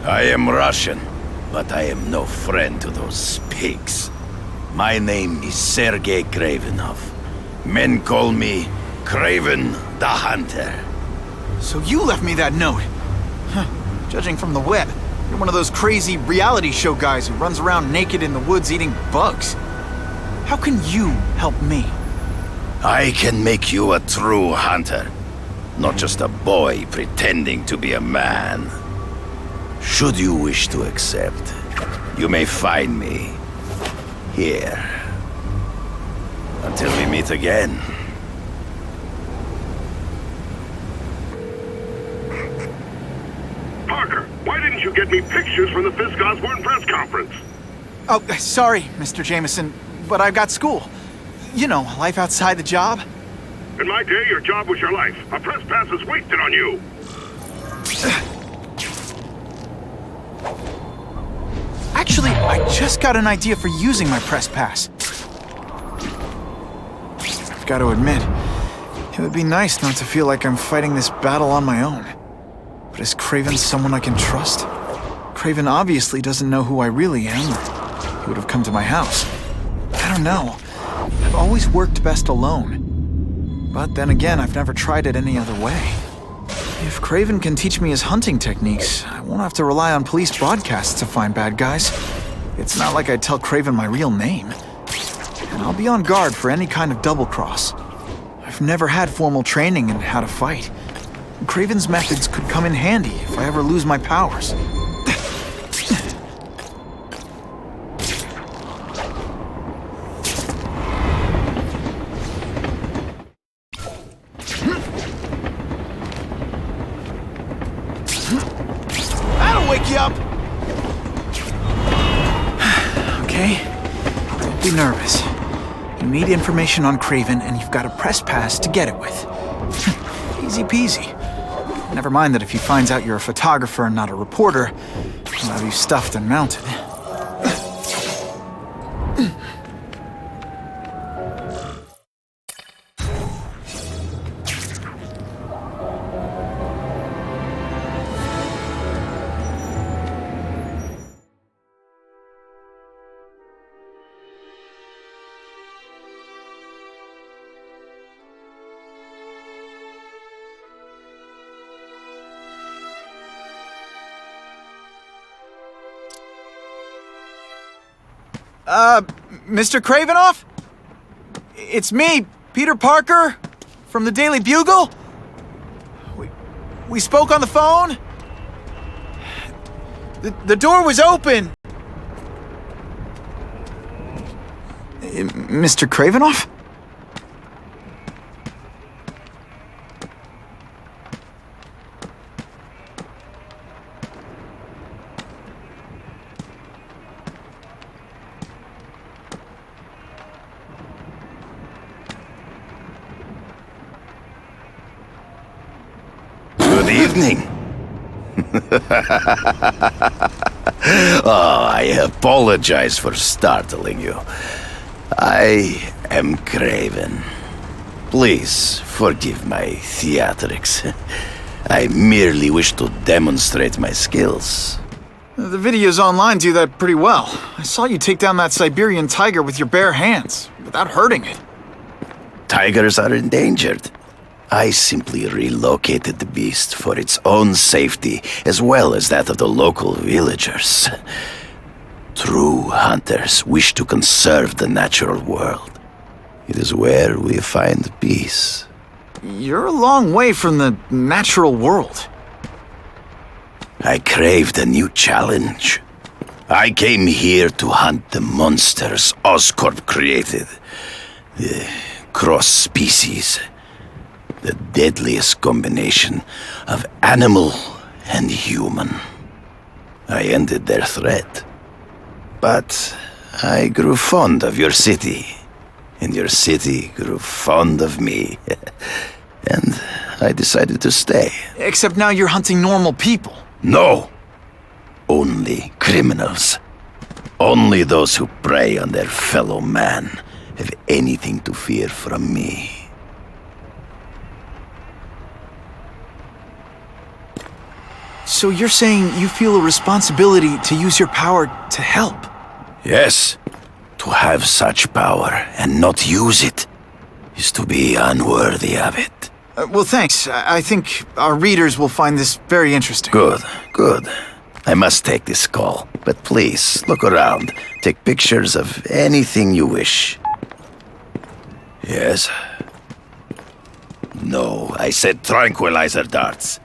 I am Russian, but I am no friend to those pigs. My name is Sergei Kravenov. Men call me Craven the Hunter. So you left me that note. Huh. Judging from the web, you're one of those crazy reality show guys who runs around naked in the woods eating bugs. How can you help me? I can make you a true hunter. Not just a boy pretending to be a man. Should you wish to accept, you may find me here. Until we meet again. Parker, why didn't you get me pictures from the Fisk Osborne press conference? Oh, sorry, Mr. Jameson, but I've got school. You know, life outside the job. In my day, your job was your life. A press pass is wasted on you. Actually, I just got an idea for using my press pass. I've got to admit, it would be nice not to feel like I'm fighting this battle on my own. But is Craven someone I can trust? Craven obviously doesn't know who I really am, or he would have come to my house. I don't know. I've always worked best alone. But then again, I've never tried it any other way. If Craven can teach me his hunting techniques, I won't have to rely on police broadcasts to find bad guys. It's not like I'd tell Craven my real name. And I'll be on guard for any kind of double-cross. I've never had formal training in how to fight. Craven's methods could come in handy if I ever lose my powers. That'll wake you up! Okay, don't be nervous. You need information on Craven, and you've got a press pass to get it with. Easy peasy. Never mind that if he finds out you're a photographer and not a reporter, he'll have you stuffed and mounted. Mr. Cravenoff? It's me, Peter Parker, from the Daily Bugle. We spoke on the phone. The door was open. Mr. Cravenoff? Good evening. Oh, I apologize for startling you. I am Craven. Please forgive my theatrics. I merely wish to demonstrate my skills. The videos online do that pretty well. I saw you take down that Siberian tiger with your bare hands, without hurting it. Tigers are endangered. I simply relocated the beast for its own safety, as well as that of the local villagers. True hunters wish to conserve the natural world. It is where we find peace. You're a long way from the natural world. I craved a new challenge. I came here to hunt the monsters Oscorp created. The cross-species. The deadliest combination of animal and human. I ended their threat. But I grew fond of your city. And your city grew fond of me. And I decided to stay. Except now you're hunting normal people. No! Only criminals. Only those who prey on their fellow man have anything to fear from me. So you're saying you feel a responsibility to use your power to help? Yes. To have such power and not use it is to be unworthy of it. Well, thanks. I think our readers will find this very interesting. Good, good. I must take this call, but please, look around. Take pictures of anything you wish. Yes? No, I said tranquilizer darts.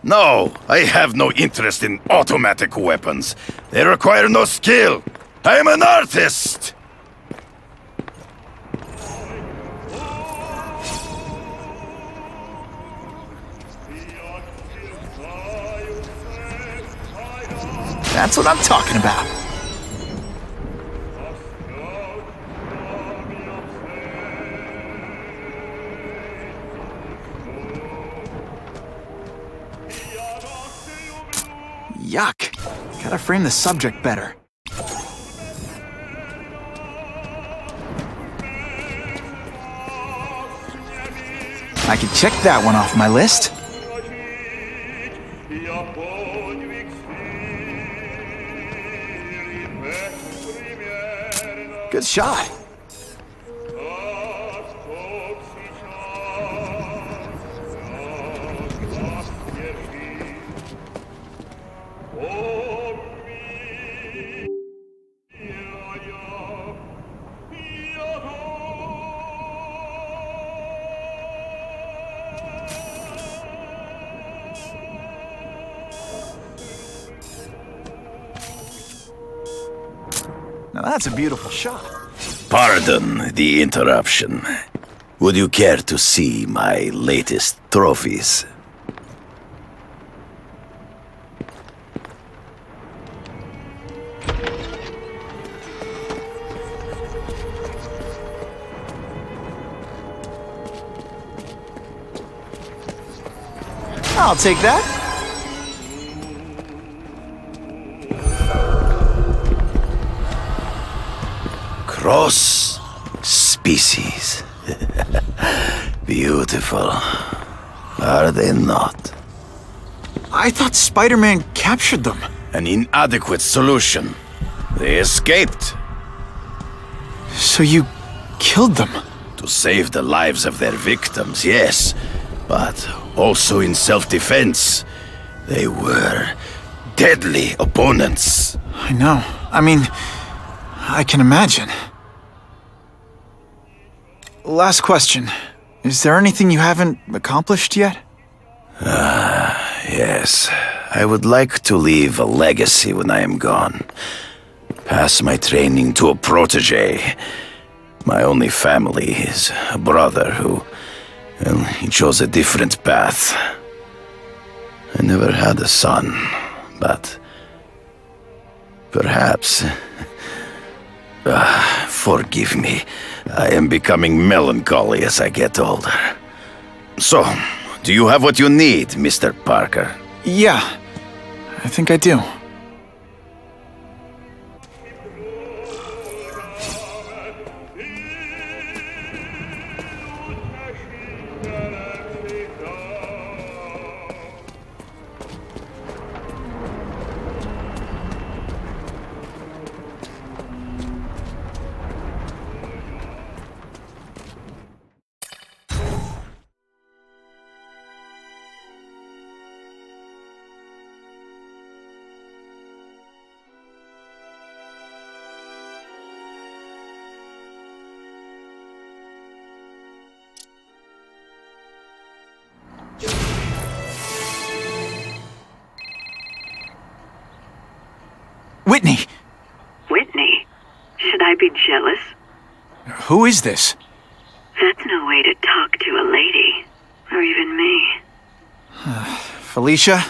No, I have no interest in automatic weapons. They require no skill. I am an artist! That's what I'm talking about. Yuck. Gotta frame the subject better. I can check that one off my list. Good shot. Now that's a beautiful shot. Pardon the interruption. Would you care to see my latest trophies? I'll take that. Cross species. Beautiful. Are they not? I thought Spider-Man captured them. An inadequate solution. They escaped. So you killed them? To save the lives of their victims, yes. But also in self-defense. They were deadly opponents. I know. I mean, I can imagine. Last question. Is there anything you haven't accomplished yet? Yes. I would like to leave a legacy when I am gone. Pass my training to a protege. My only family is a brother who... well, he chose a different path. I never had a son, but... perhaps... forgive me. I am becoming melancholy as I get older. So, do you have what you need, Mr. Parker? Yeah, I think I do. Whitney! Whitney? Should I be jealous? Who is this? That's no way to talk to a lady. Or even me. Felicia?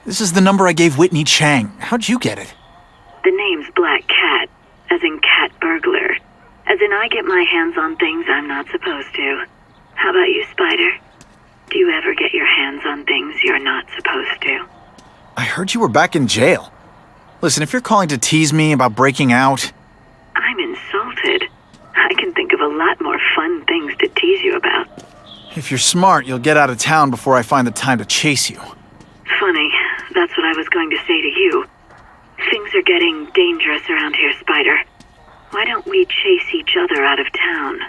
This is the number I gave Whitney Chang. How'd you get it? The name's Black Cat, as in cat burglar. As in I get my hands on things I'm not supposed to. How about you, Spider? Do you ever get your hands on things you're not supposed to? I heard you were back in jail. Listen, if you're calling to tease me about breaking out... I'm insulted. I can think of a lot more fun things to tease you about. If you're smart, you'll get out of town before I find the time to chase you. Funny, that's what I was going to say to you. Things are getting dangerous around here, Spider. Why don't we chase each other out of town,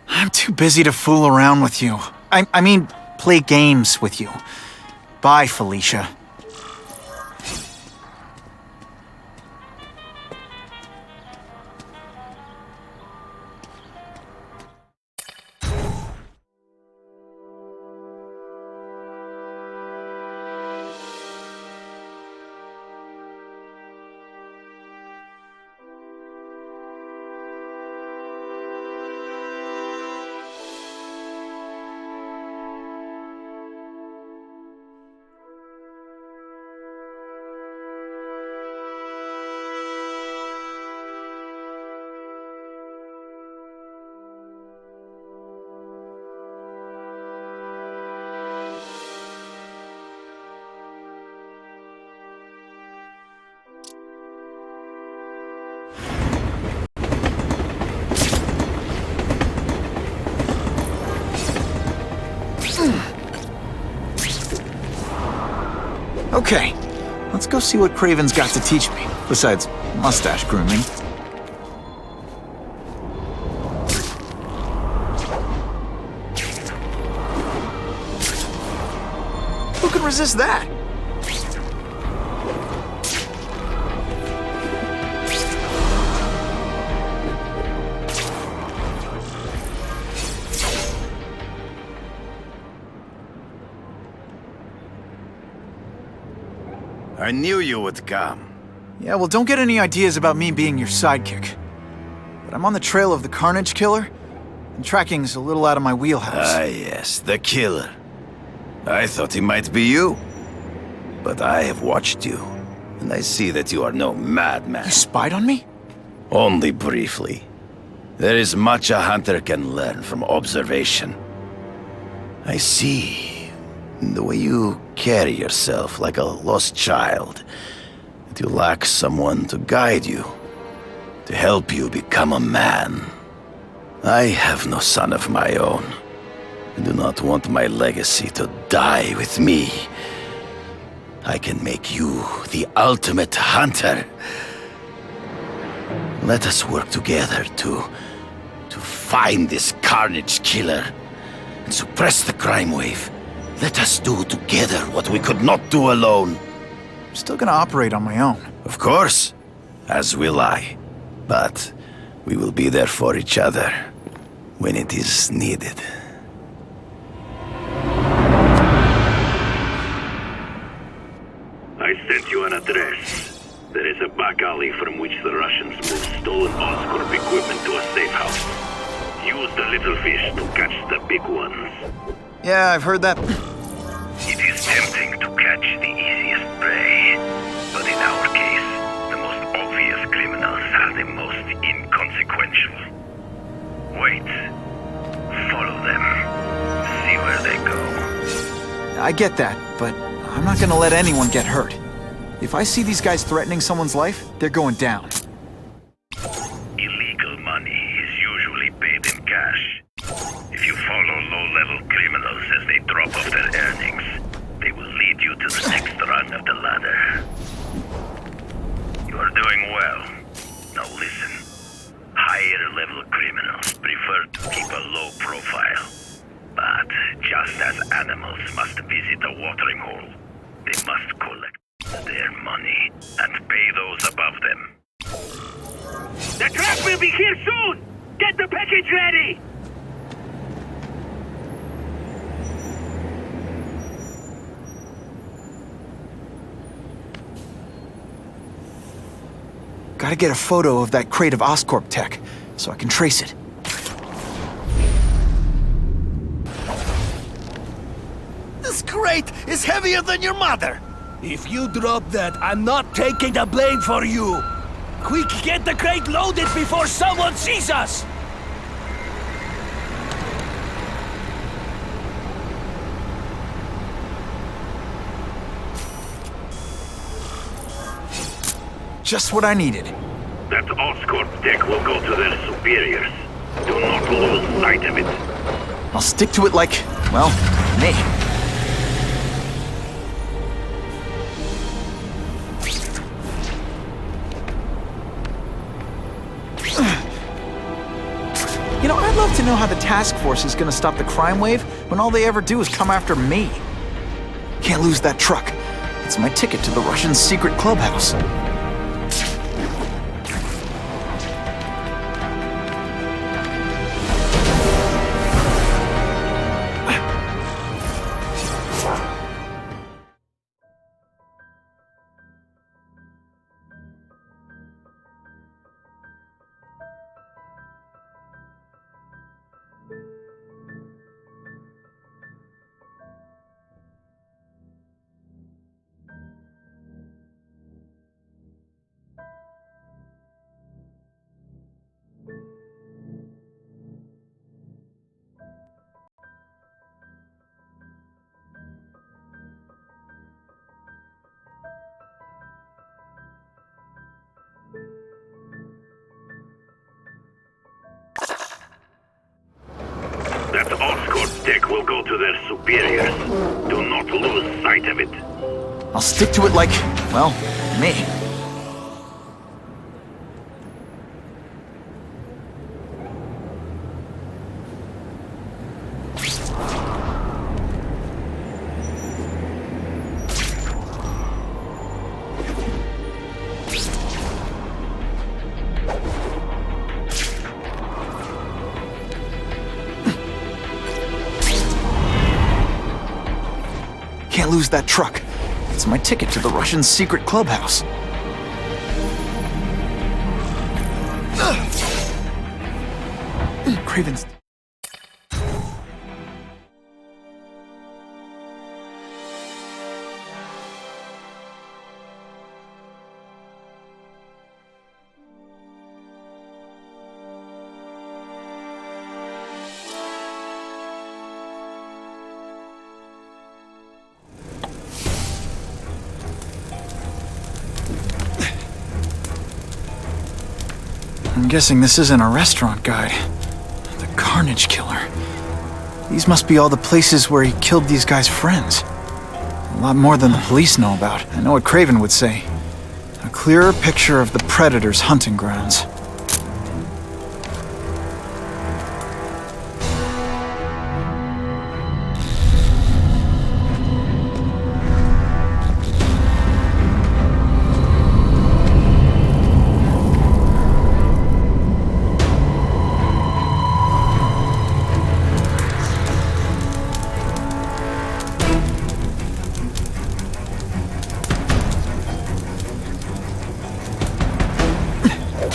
I'm too busy to fool around with you. I mean, play games with you. Bye, Felicia. Okay, let's go see what Craven's got to teach me, besides mustache grooming. Who can resist that? I knew you would come. Yeah, well, don't get any ideas about me being your sidekick. But I'm on the trail of the Carnage Killer, and tracking's a little out of my wheelhouse. Ah, yes, the killer. I thought he might be you. But I have watched you, and I see that you are no madman. You spied on me? Only briefly. There is much a hunter can learn from observation. I see the way you carry yourself like a lost child, that you lack someone to guide you, to help you become a man. I have no son of my own. I do not want my legacy to die with me. I can make you the ultimate hunter. Let us work together to find this Carnage Killer and suppress the crime wave. Let us do together what we could not do alone. I'm still gonna operate on my own. Of course, as will I. But we will be there for each other when it is needed. I sent you an address. There is a back alley from which the Russians move stolen Oscorp equipment to a safe house. Use the little fish to catch the big ones. Yeah, I've heard that. It is tempting to catch the easiest prey, but in our case, the most obvious criminals are the most inconsequential. Wait. Follow them. See where they go. I get that, but I'm not gonna let anyone get hurt. If I see these guys threatening someone's life, they're going down. Illegal money is usually paid in cash. If you follow low-level criminals as they drop off their earnings, they will lead you to the next rung of the ladder. You are doing well. Now listen. Higher-level criminals prefer to keep a low profile. But just as animals must visit a watering hole, they must collect their money and pay those above them. The truck will be here soon! Get the package ready! Gotta get a photo of that crate of Oscorp tech, so I can trace it. This crate is heavier than your mother! If you drop that, I'm not taking the blame for you! Quick, get the crate loaded before someone sees us! Just what I needed. That Oscorp tech will go to their superiors. Do not lose sight of it. I'll stick to it like, well, me. You know, I'd love to know how the task force is gonna stop the crime wave when all they ever do is come after me. Can't lose that truck. It's my ticket to the Russian secret clubhouse. That Oscorp tech will go to their superiors. Do not lose sight of it. I'll stick to it like, well, me. Can't lose that truck. It's my ticket to the Russian secret clubhouse. Craven's... I'm guessing this isn't a restaurant guide. The Carnage Killer. These must be all the places where he killed these guys' friends. A lot more than the police know about. I know what Craven would say. A clearer picture of the Predator's hunting grounds.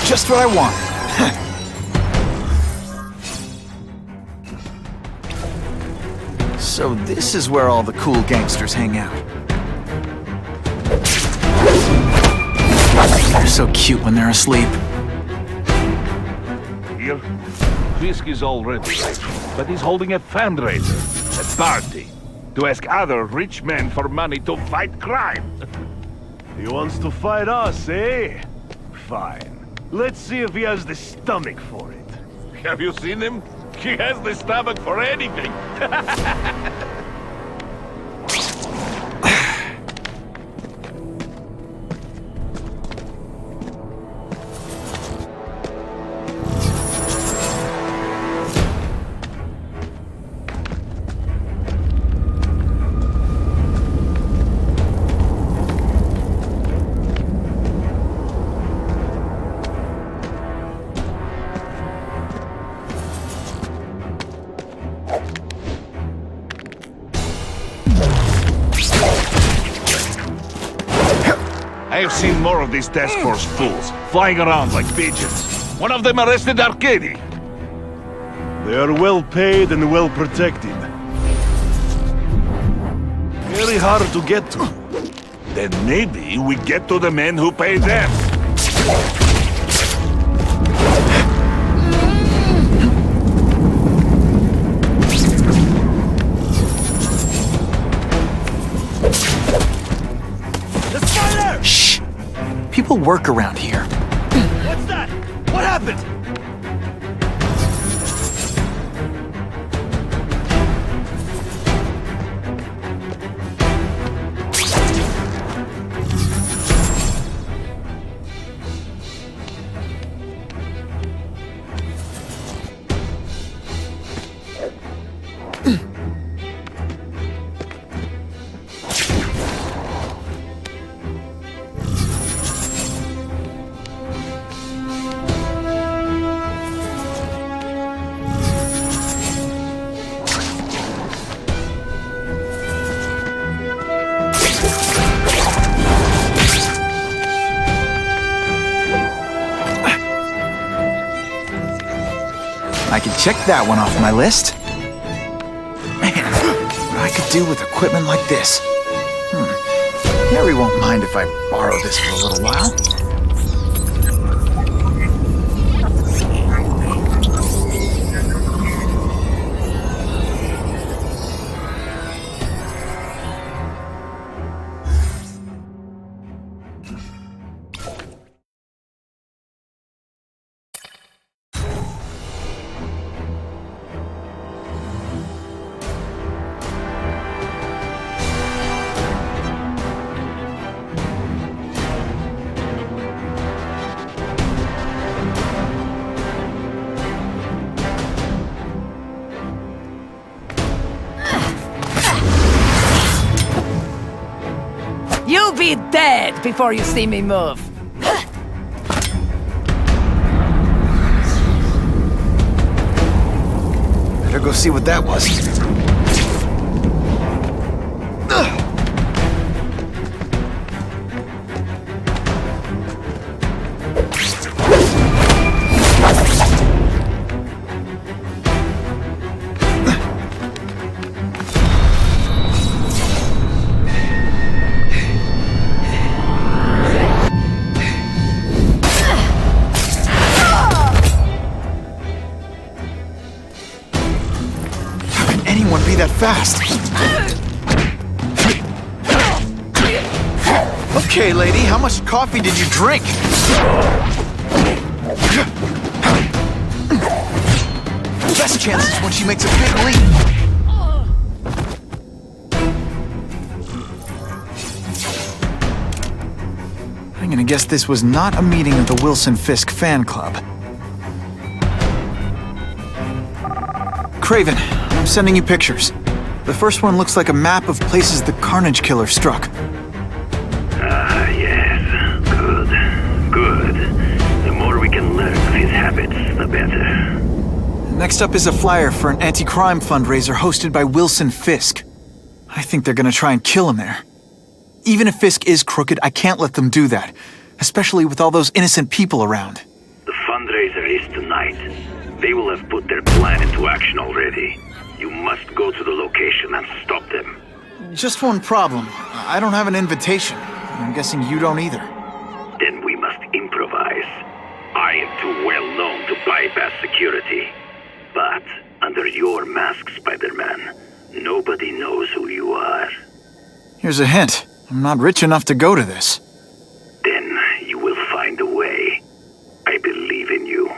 Just what I want. So this is where all the cool gangsters hang out. They're so cute when they're asleep. Here, Fisk is already rich, but he's holding a fundraiser, a party, to ask other rich men for money to fight crime. He wants to fight us, eh? Fine. Let's see if he has the stomach for it. Have you seen him? He has the stomach for anything. I have seen more of these task force fools, flying around like pigeons. One of them arrested Arcady. They are well paid and well protected. Very hard to get to. Then maybe we get to the men who pay them. Shh! People work around here. What's that? What happened? I can check that one off my list. Man, what I could do with equipment like this. Harry won't mind if I borrow this for a little while. dead before you see me move. Better go see what that was. Anyone be that fast? Okay, lady, how much coffee did you drink? Best chance is when she makes a big leap. I'm gonna guess this was not a meeting of the Wilson Fisk fan club. Craven, I'm sending you pictures. The first one looks like a map of places the Carnage Killer struck. Ah, yes. Good. Good. The more we can learn of his habits, the better. Next up is a flyer for an anti-crime fundraiser hosted by Wilson Fisk. I think they're gonna try and kill him there. Even if Fisk is crooked, I can't let them do that. Especially with all those innocent people around. The fundraiser is tonight. They will have put their plan into action already. You must go to the location and stop them. Just one problem. I don't have an invitation. I'm guessing you don't either. Then we must improvise. I am too well known to bypass security. But under your mask, Spider-Man, nobody knows who you are. Here's a hint. I'm not rich enough to go to this. Then you will find a way. I believe in you.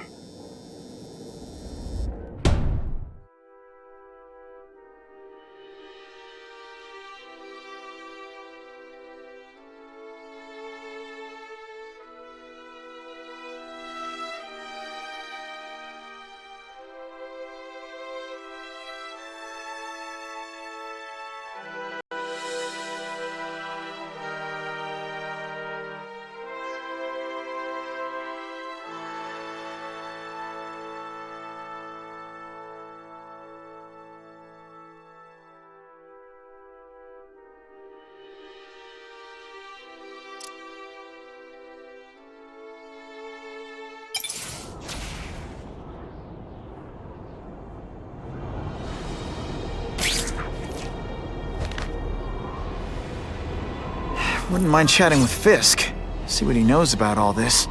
Wouldn't mind chatting with Fisk, see what he knows about all this.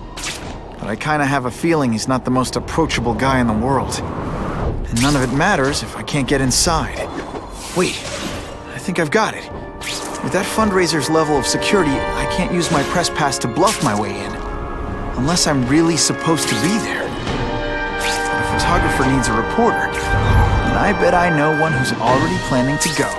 But I kinda have a feeling he's not the most approachable guy in the world. And none of it matters if I can't get inside. Wait, I think I've got it. With that fundraiser's level of security, I can't use my press pass to bluff my way in. Unless I'm really supposed to be there. But a photographer needs a reporter. And I bet I know one who's already planning to go.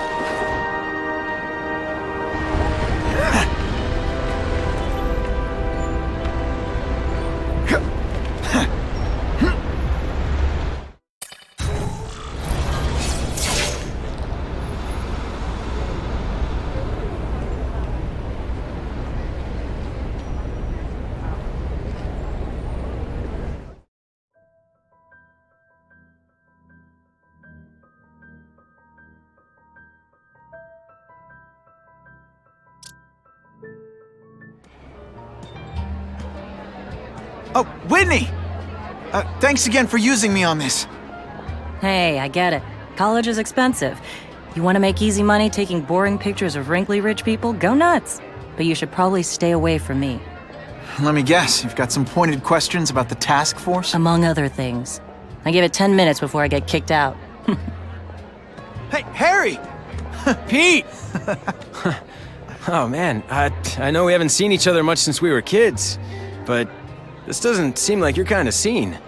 Oh, Whitney! Thanks again for using me on this. Hey, I get it. College is expensive. You want to make easy money taking boring pictures of wrinkly rich people? Go nuts! But you should probably stay away from me. Let me guess, you've got some pointed questions about the task force? Among other things. I give it 10 minutes before I get kicked out. Hey, Harry! Pete! Oh man, I know we haven't seen each other much since we were kids, but this doesn't seem like your kind of scene.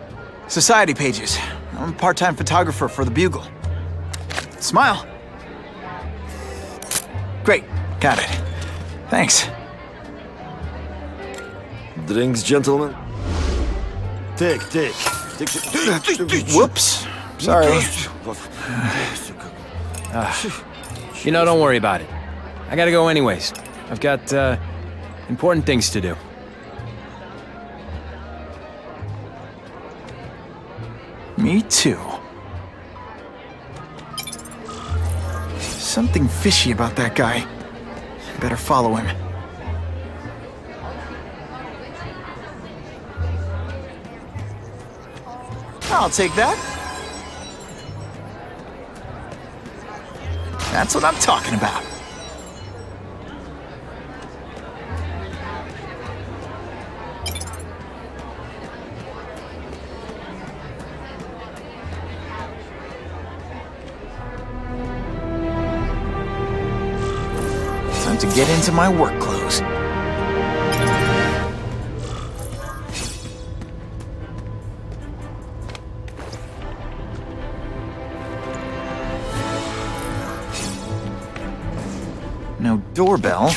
Society pages. I'm a part-time photographer for the Bugle. Smile. Great, got it. Thanks. Drinks, gentlemen? Take. Whoops. Sorry. You know, don't worry about it. I gotta go anyways. I've got Important things to do. Me too. Something fishy about that guy. Better follow him. I'll take that. That's what I'm talking about. Time to get into my work clothes. No doorbell.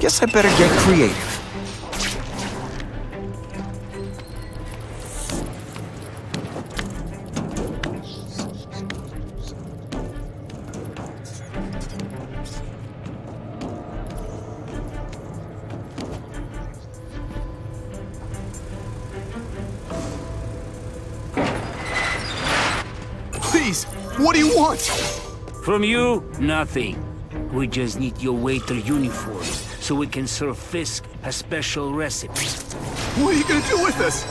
Guess I better get creative. Please, what do you want? From you, nothing. We just need your waiter uniforms so we can serve Fisk a special recipe. What are you gonna do with us?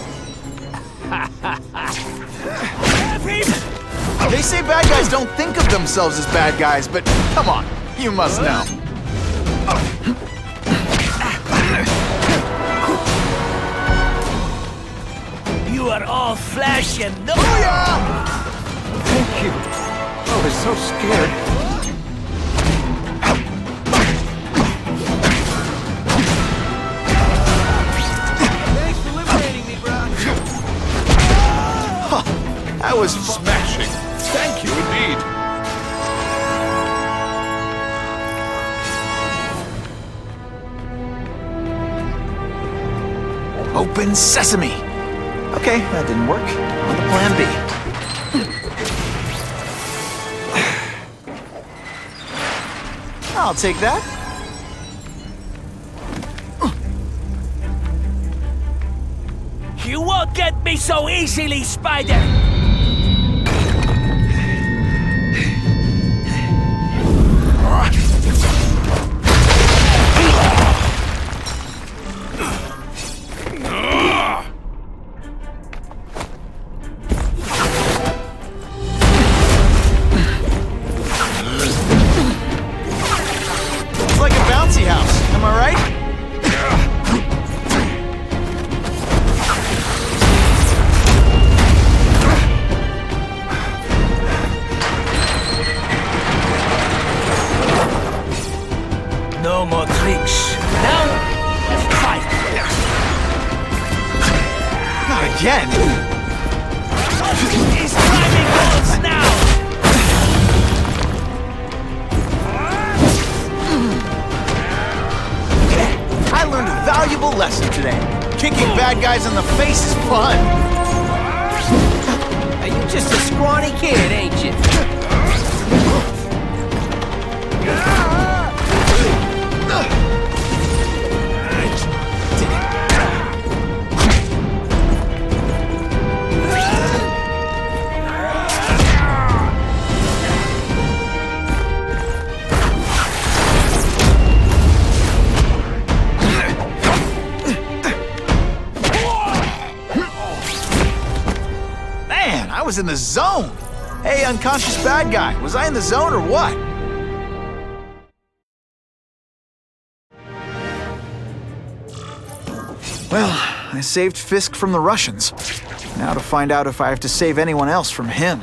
They say bad guys don't think of themselves as bad guys, but come on, you must know. You are all flesh and no. Thank you. I was so scared. That was smashing. Thank you indeed. Open sesame. Okay, that didn't work. On to plan B. I'll take that. You won't get me so easily, Spider! It's like a bouncy house, am I right? No more tricks. Now, fight! Not again! He's climbing walls now! I learned a valuable lesson today. Kicking bad guys in the face is fun. You just a scrawny kid, ain't you? Man, I was in the zone. Hey, unconscious bad guy, was I in the zone or what? Well, I saved Fisk from the Russians. Now to find out if I have to save anyone else from him.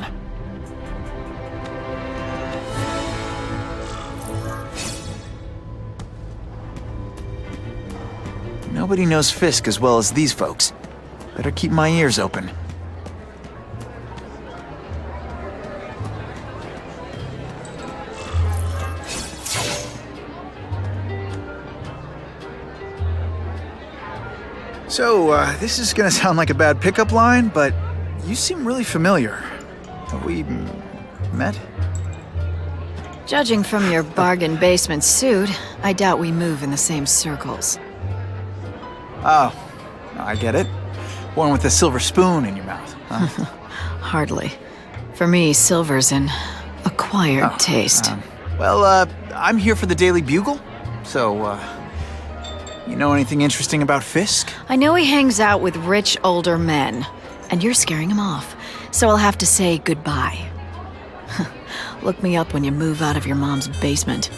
Nobody knows Fisk as well as these folks. Better keep my ears open. So, this is gonna sound like a bad pickup line, but you seem really familiar. Have we met? Judging from your bargain basement suit, I doubt we move in the same circles. Oh, I get it. Born with a silver spoon in your mouth, huh? Hardly. For me, silver's an acquired taste. Well, I'm here for the Daily Bugle. So, you know anything interesting about Fisk? I know he hangs out with rich older men, and you're scaring him off. So I'll have to say goodbye. Look me up when you move out of your mom's basement.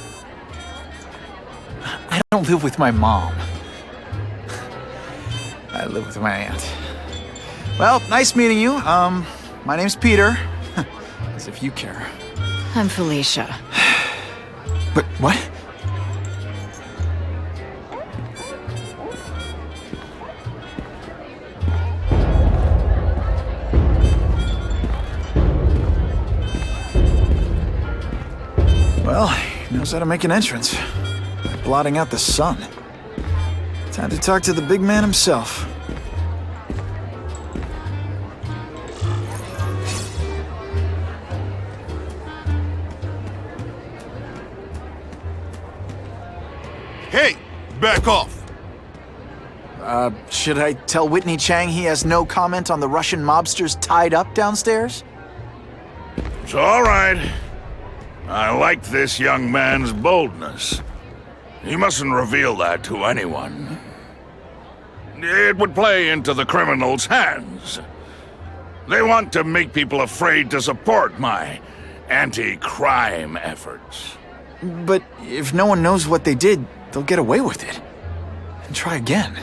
I don't live with my mom. I live with my aunt. Well, nice meeting you. My name's Peter. As if you care. I'm Felicia. But what? Well, he knows how to make an entrance. By blotting out the sun. Time to talk to the big man himself. Hey, back off. Should I tell Whitney Chang he has no comment on the Russian mobsters tied up downstairs? It's all right. I like this young man's boldness. He mustn't reveal that to anyone. It would play into the criminals' hands. They want to make people afraid to support my anti-crime efforts. But if no one knows what they did, they'll get away with it. And try again.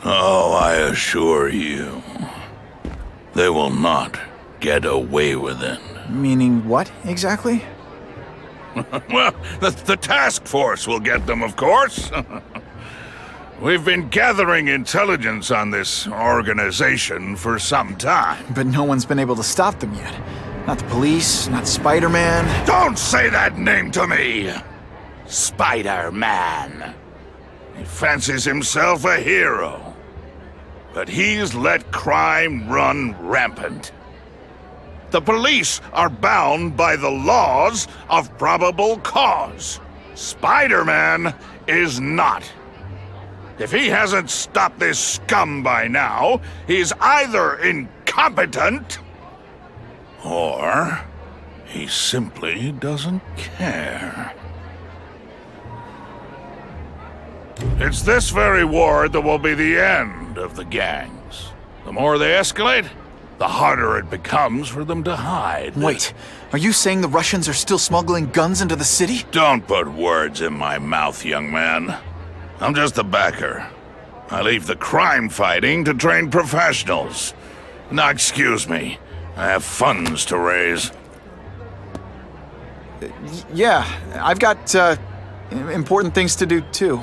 Oh, I assure you, they will not get away with it. Meaning what, exactly? Well, the task force will get them, of course. We've been gathering intelligence on this organization for some time. But no one's been able to stop them yet. Not the police, not Spider-Man. Don't say that name to me! Spider-Man. He fancies himself a hero. But he's let crime run rampant. The police are bound by the laws of probable cause. Spider-Man is not. If he hasn't stopped this scum by now, he's either incompetent or he simply doesn't care. It's this very war that will be the end of the gangs. The more they escalate, the harder it becomes for them to hide. Wait, are you saying the Russians are still smuggling guns into the city? Don't put words in my mouth, young man. I'm just a backer. I leave the crime fighting to trained professionals. Now, excuse me. I have funds to raise. Yeah, I've got, important things to do, too.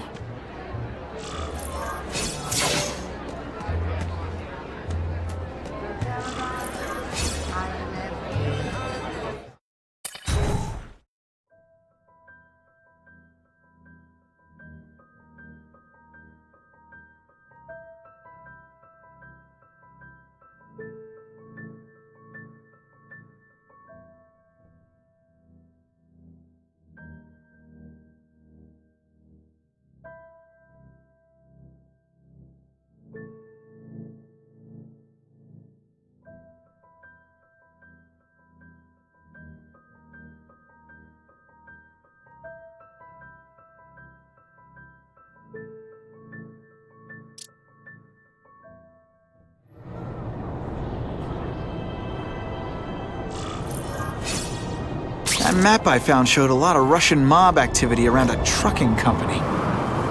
That map I found showed a lot of Russian mob activity around a trucking company.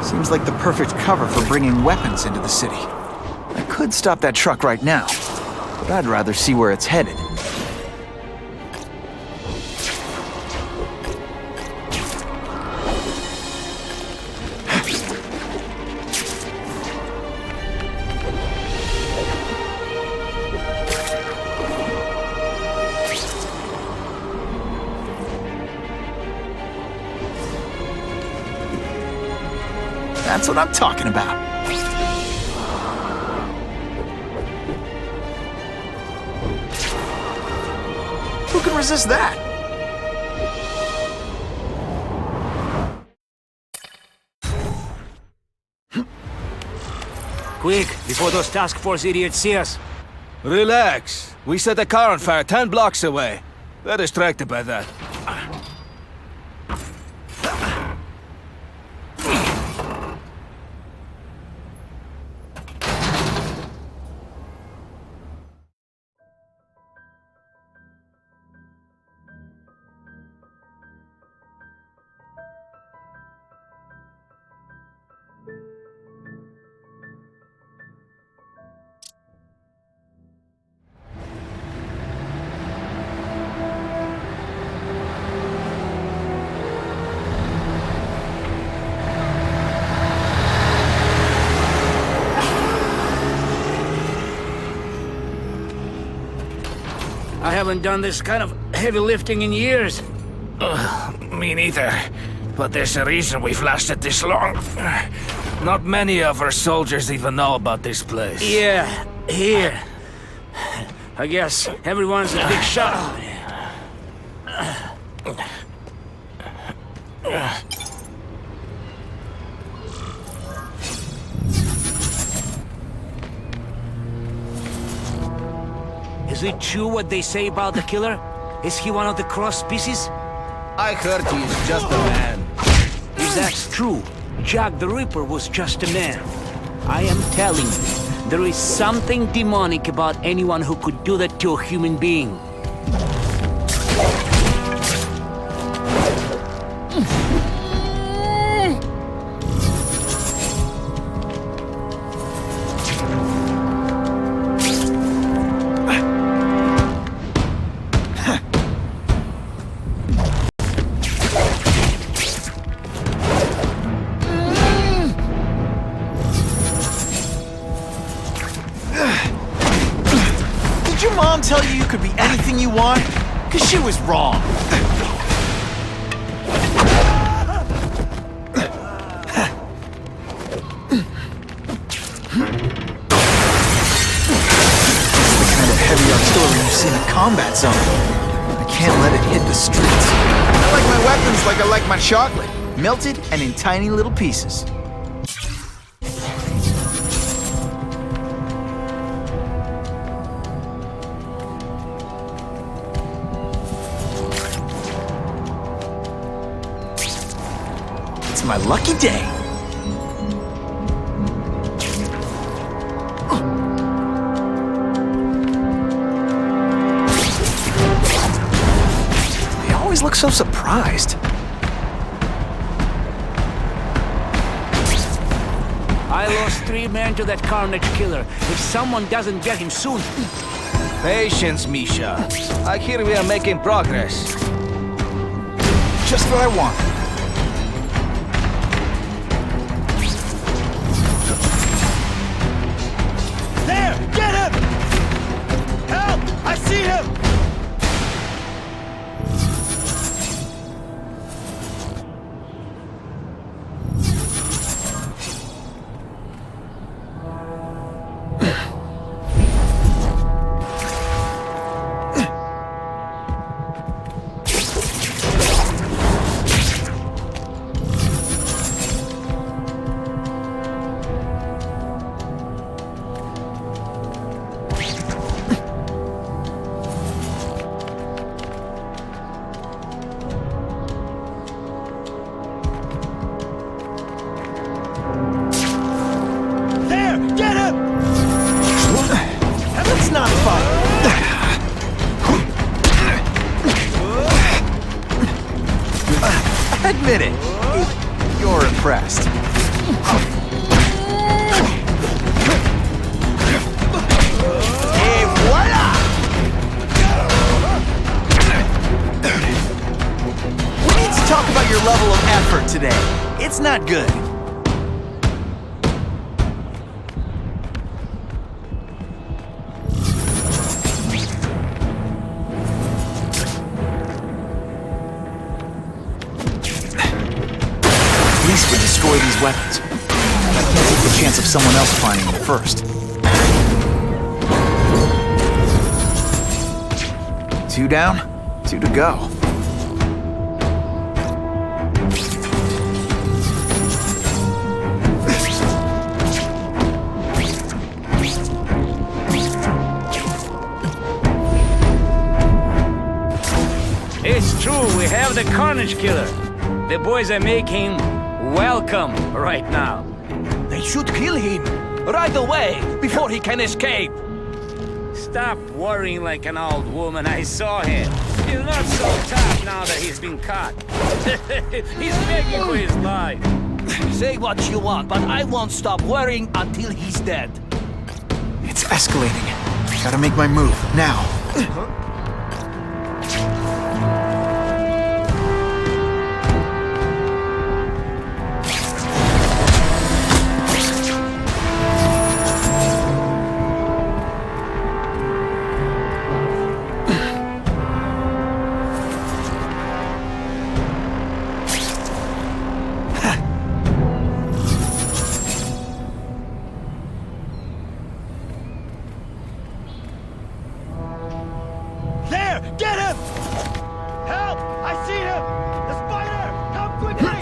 Seems like the perfect cover for bringing weapons into the city. I could stop that truck right now, but I'd rather see where it's headed. That's what I'm talking about. Who can resist that? Quick, before those task force idiots see us. Relax. We set a car on fire 10 blocks away. They're distracted by that. I haven't done this kind of heavy lifting in years. Me neither. But there's a reason we've lasted this long. Not many of our soldiers even know about this place. Yeah, here. I guess everyone's a big shot. Is it true what they say about the killer? Is he one of the cross species? I heard he is just a man. If that's true, Jack the Ripper was just a man. I am telling you, there is something demonic about anyone who could do that to a human being. Did your mom tell you could be anything you want? 'Cause she was wrong. Heavy artillery you see in a combat zone. I can't let it hit the streets. I like my weapons like I like my chocolate, melted and in tiny little pieces. It's my lucky day. Look so surprised. I lost 3 men to that carnage killer. If someone doesn't get him soon... Patience, Misha. I hear we are making progress. Just what I want. There! Get him! Help! I see him! Not fun. Admit it. You're impressed. Hey, voila! We need to talk about your level of effort today. It's not good. We destroy these weapons. I can't take the chance of someone else finding them first. 2 down, 2 to go. true. We have the Carnage Killer. The boys are making welcome right now. They should kill him right away before he can escape. Stop worrying like an old woman. I saw him. He's not so tough now that he's been caught. He's begging for his life. Say what you want, but I won't stop worrying until he's dead. It's escalating. Gotta make my move, now. Get him! Help! I see him! The spider! Come quickly!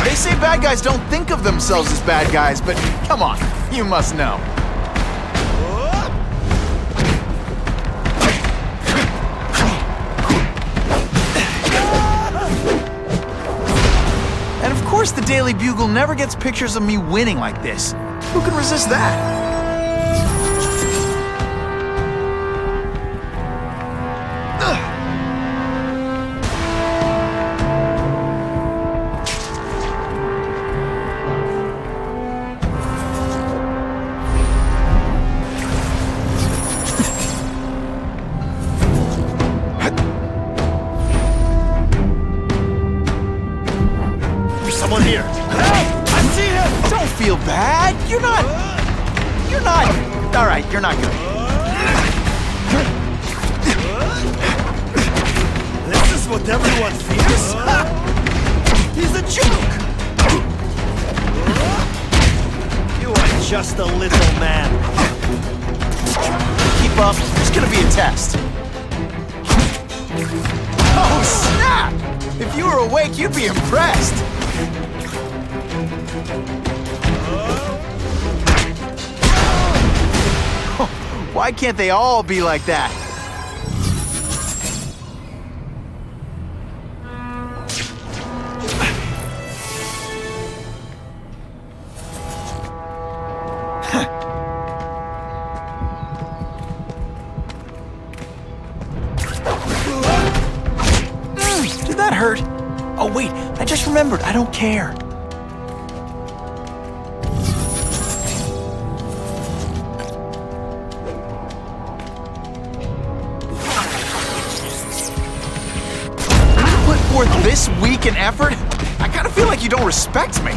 They say bad guys don't think of themselves as bad guys, but come on, you must know. Of course the Daily Bugle never gets pictures of me winning like this. Who can resist that? Someone here! Help! I see him! Don't feel bad! You're not... Alright, you're not good. This is what everyone fears? He's a joke! You are just a little man. Keep up, there's gonna be a test. Oh, snap! If you were awake, you'd be impressed. Why can't they all be like that? Did that hurt? Oh wait, I just remembered, I don't care. This week in effort? I kind of feel like you don't respect me.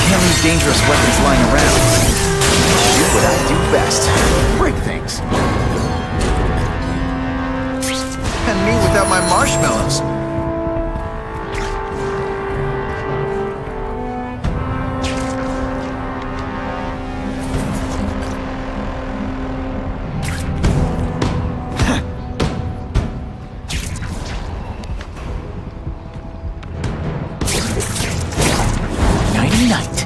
Can't leave dangerous weapons lying around. Do what I do best. Break things. And me without my marshmallows. Nighty-night.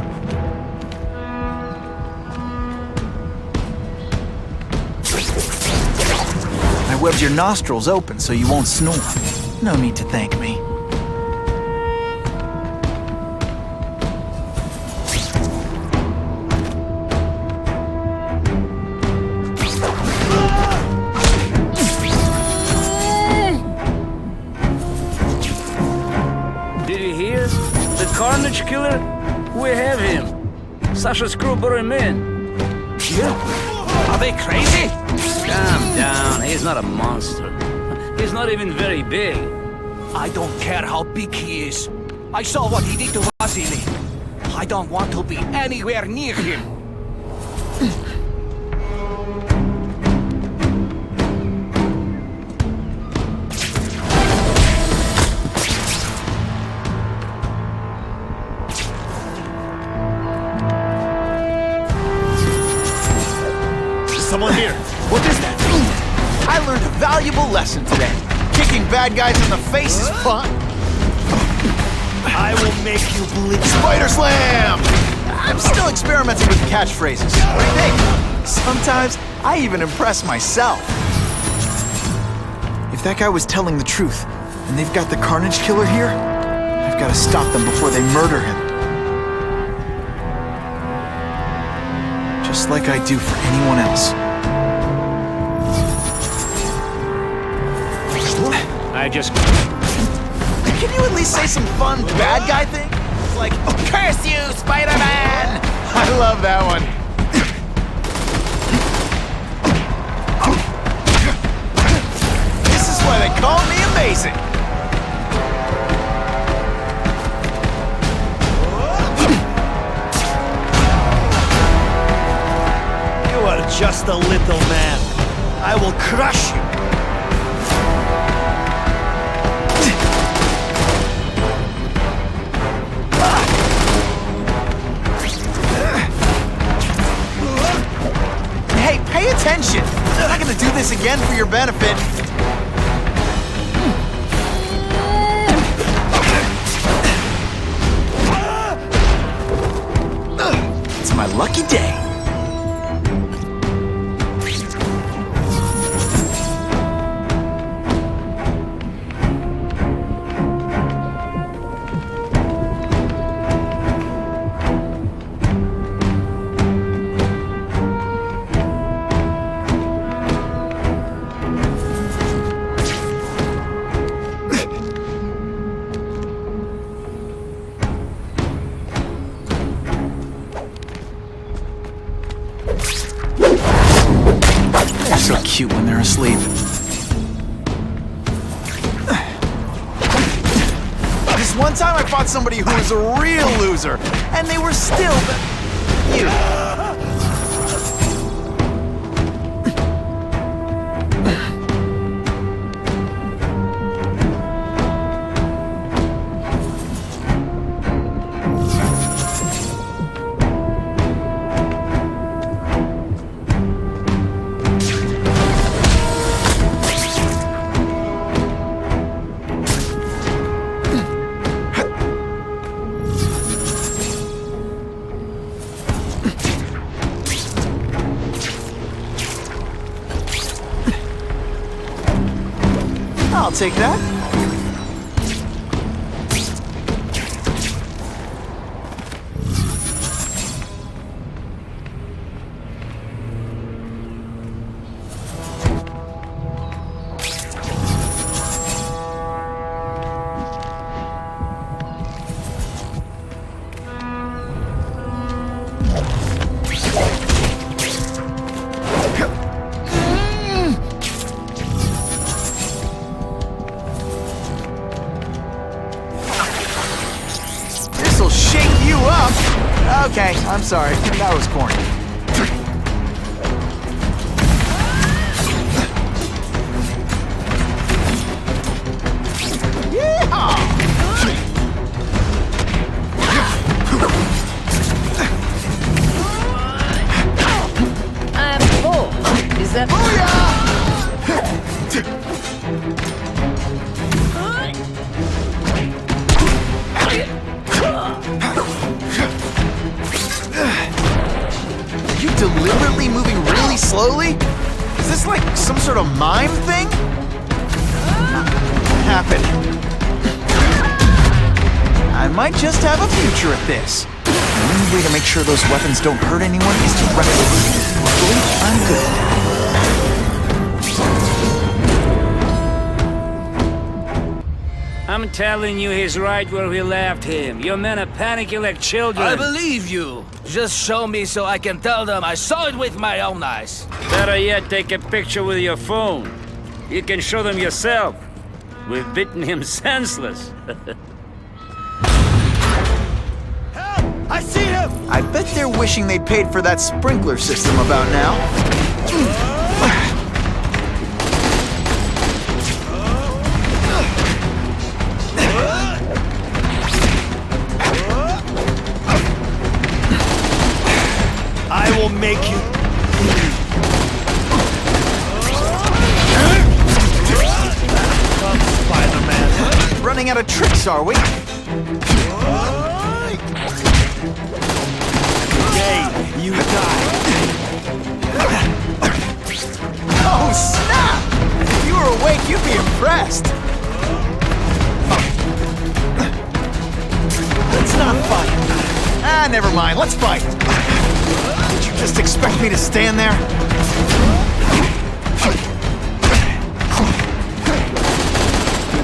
I webbed your nostrils open so you won't snore. No need to thank me. Did you hear? The Carnage Killer? We have him. Sasha's crew brought him in. Yeah? Are they crazy? Calm down, he's not a monster. He's not even very big. I don't care how big he is. I saw what he did to Vasily. I don't want to be anywhere near him. someone here. What is that? I learned a valuable lesson today. Kicking bad guys in the face is fun. I will make you bleed. Spider Slam! I'm still experimenting with catchphrases. Hey, sometimes I even impress myself. If that guy was telling the truth, and they've got the Carnage Killer here, I've got to stop them before they murder him. Just like I do for anyone else. I just... Can you at least say some fun bad guy thing? It's like, oh, curse you, Spider-Man! I love that one. This is why they call me amazing. You are just a little man. I will crush you. Hey, pay attention! I'm not gonna do this again for your benefit. It's my lucky day. They're so cute when they're asleep. This one time I fought somebody who was a real loser, and they were still you. I'll take that. This'll shake you up. Okay, I'm sorry. That was corny. I'm full. Is that... Are you deliberately moving really slowly? Is this like some sort of mime thing? What happened? I might just have a future at this. The only way to make sure those weapons don't hurt anyone is to replicate it. Luckily, I'm good at that. I'm telling you, he's right where we left him. Your men are panicking like children. I believe you. Just show me so I can tell them I saw it with my own eyes. Better yet, take a picture with your phone. You can show them yourself. We've beaten him senseless. I see him! I bet they're wishing they paid for that sprinkler system about now. I will make you bleed. running out of tricks, are we? Today, you die. Oh, snap! If you were awake, you'd be impressed. Let's not fight. Ah, never mind. Let's fight. Did you just expect me to stand there?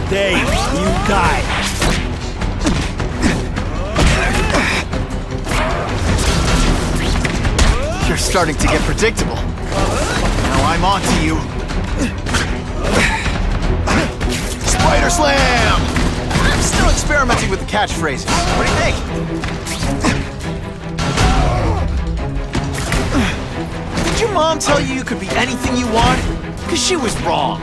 Today, you die. You're starting to get predictable. Now I'm on to you. Spider Slam! I'm still experimenting with the catchphrases. What do you think? Did your mom tell you you could be anything you want? Because she was wrong.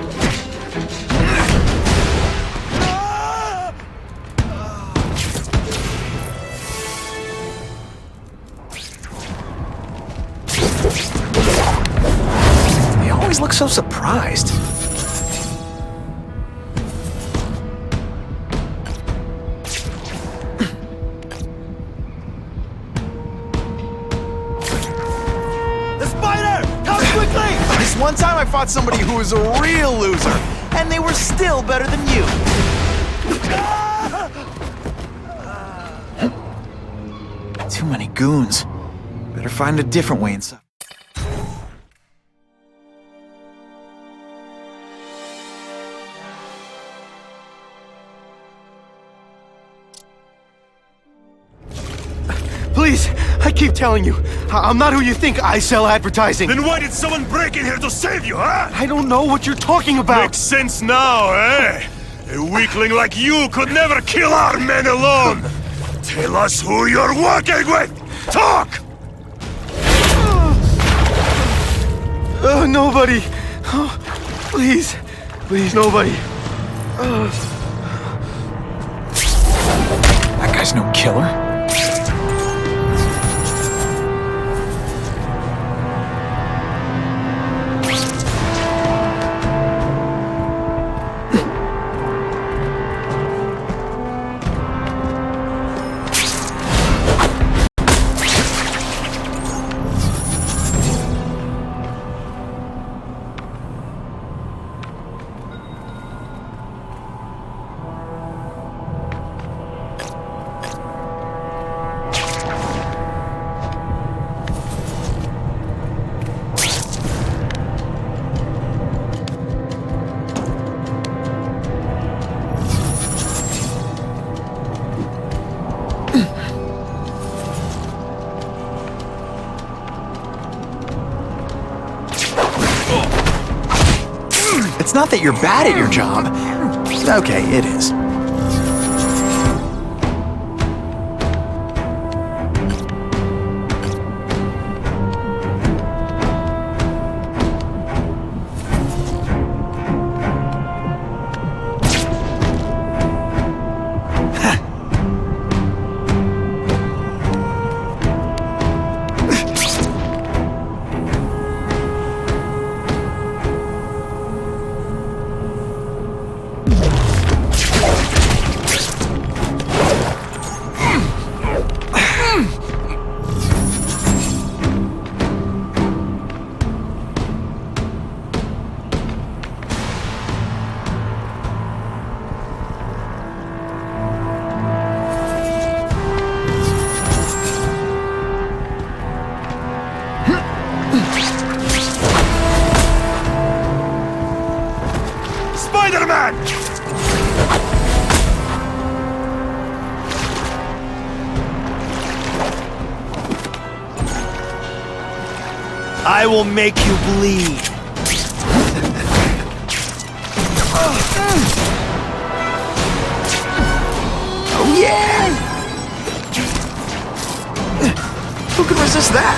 They always look so surprised. One time I fought somebody who was a real loser, and they were still better than you. Too many goons. Better find a different way inside. Please, I keep telling you, I'm not who you think. I sell advertising. Then why did someone break in here to save you, huh? I don't know what you're talking about. Makes sense now, eh? A weakling like you could never kill our men alone. Tell us who you're working with. Talk! Nobody. Oh, please. Please, nobody. That guy's no killer. It's not that you're bad at your job. Okay, it is. Spider-Man! I will make you bleed. Oh yeah! Who could resist that?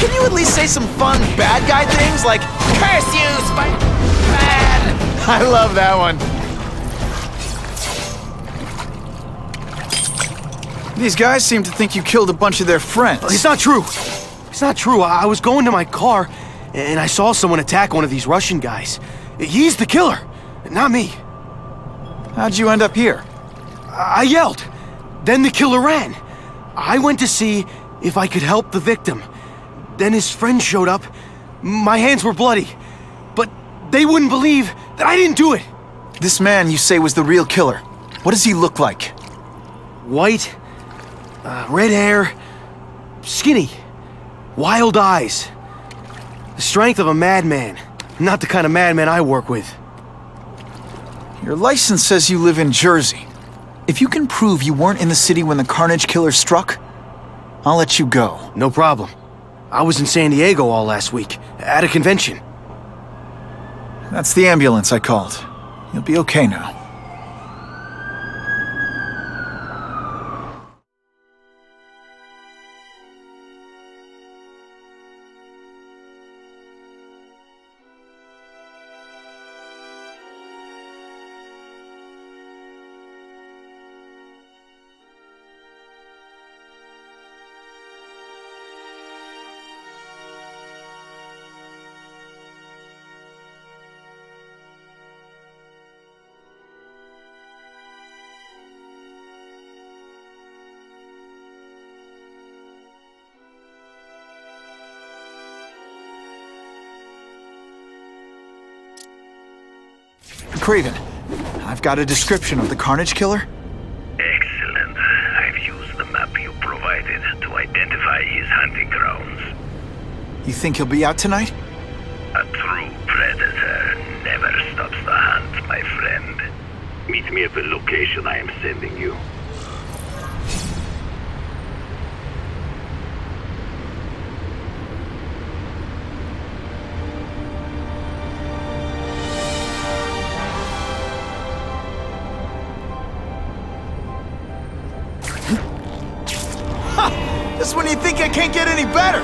Can you at least say some fun bad guy things like, "Curse you, Spider-Man"? I love that one. These guys seem to think you killed a bunch of their friends. It's not true. It's not true. I was going to my car, and I saw someone attack one of these Russian guys. He's the killer, not me. How'd you end up here? I yelled. Then the killer ran. I went to see if I could help the victim. Then his friend showed up. My hands were bloody. But they wouldn't believe that I didn't do it. This man you say was the real killer. What does he look like? White, red hair, skinny, wild eyes. The strength of a madman. Not the kind of madman I work with. Your license says you live in Jersey. If you can prove you weren't in the city when the Carnage Killer struck, I'll let you go. No problem. I was in San Diego all last week, at a convention. That's the ambulance I called. You'll be okay now. Craven, I've got a description of the Carnage Killer. Excellent. I've used the map you provided to identify his hunting grounds. You think he'll be out tonight? A true predator never stops the hunt, my friend. Meet me at the location I am sending you. Just when you think I can't get any better!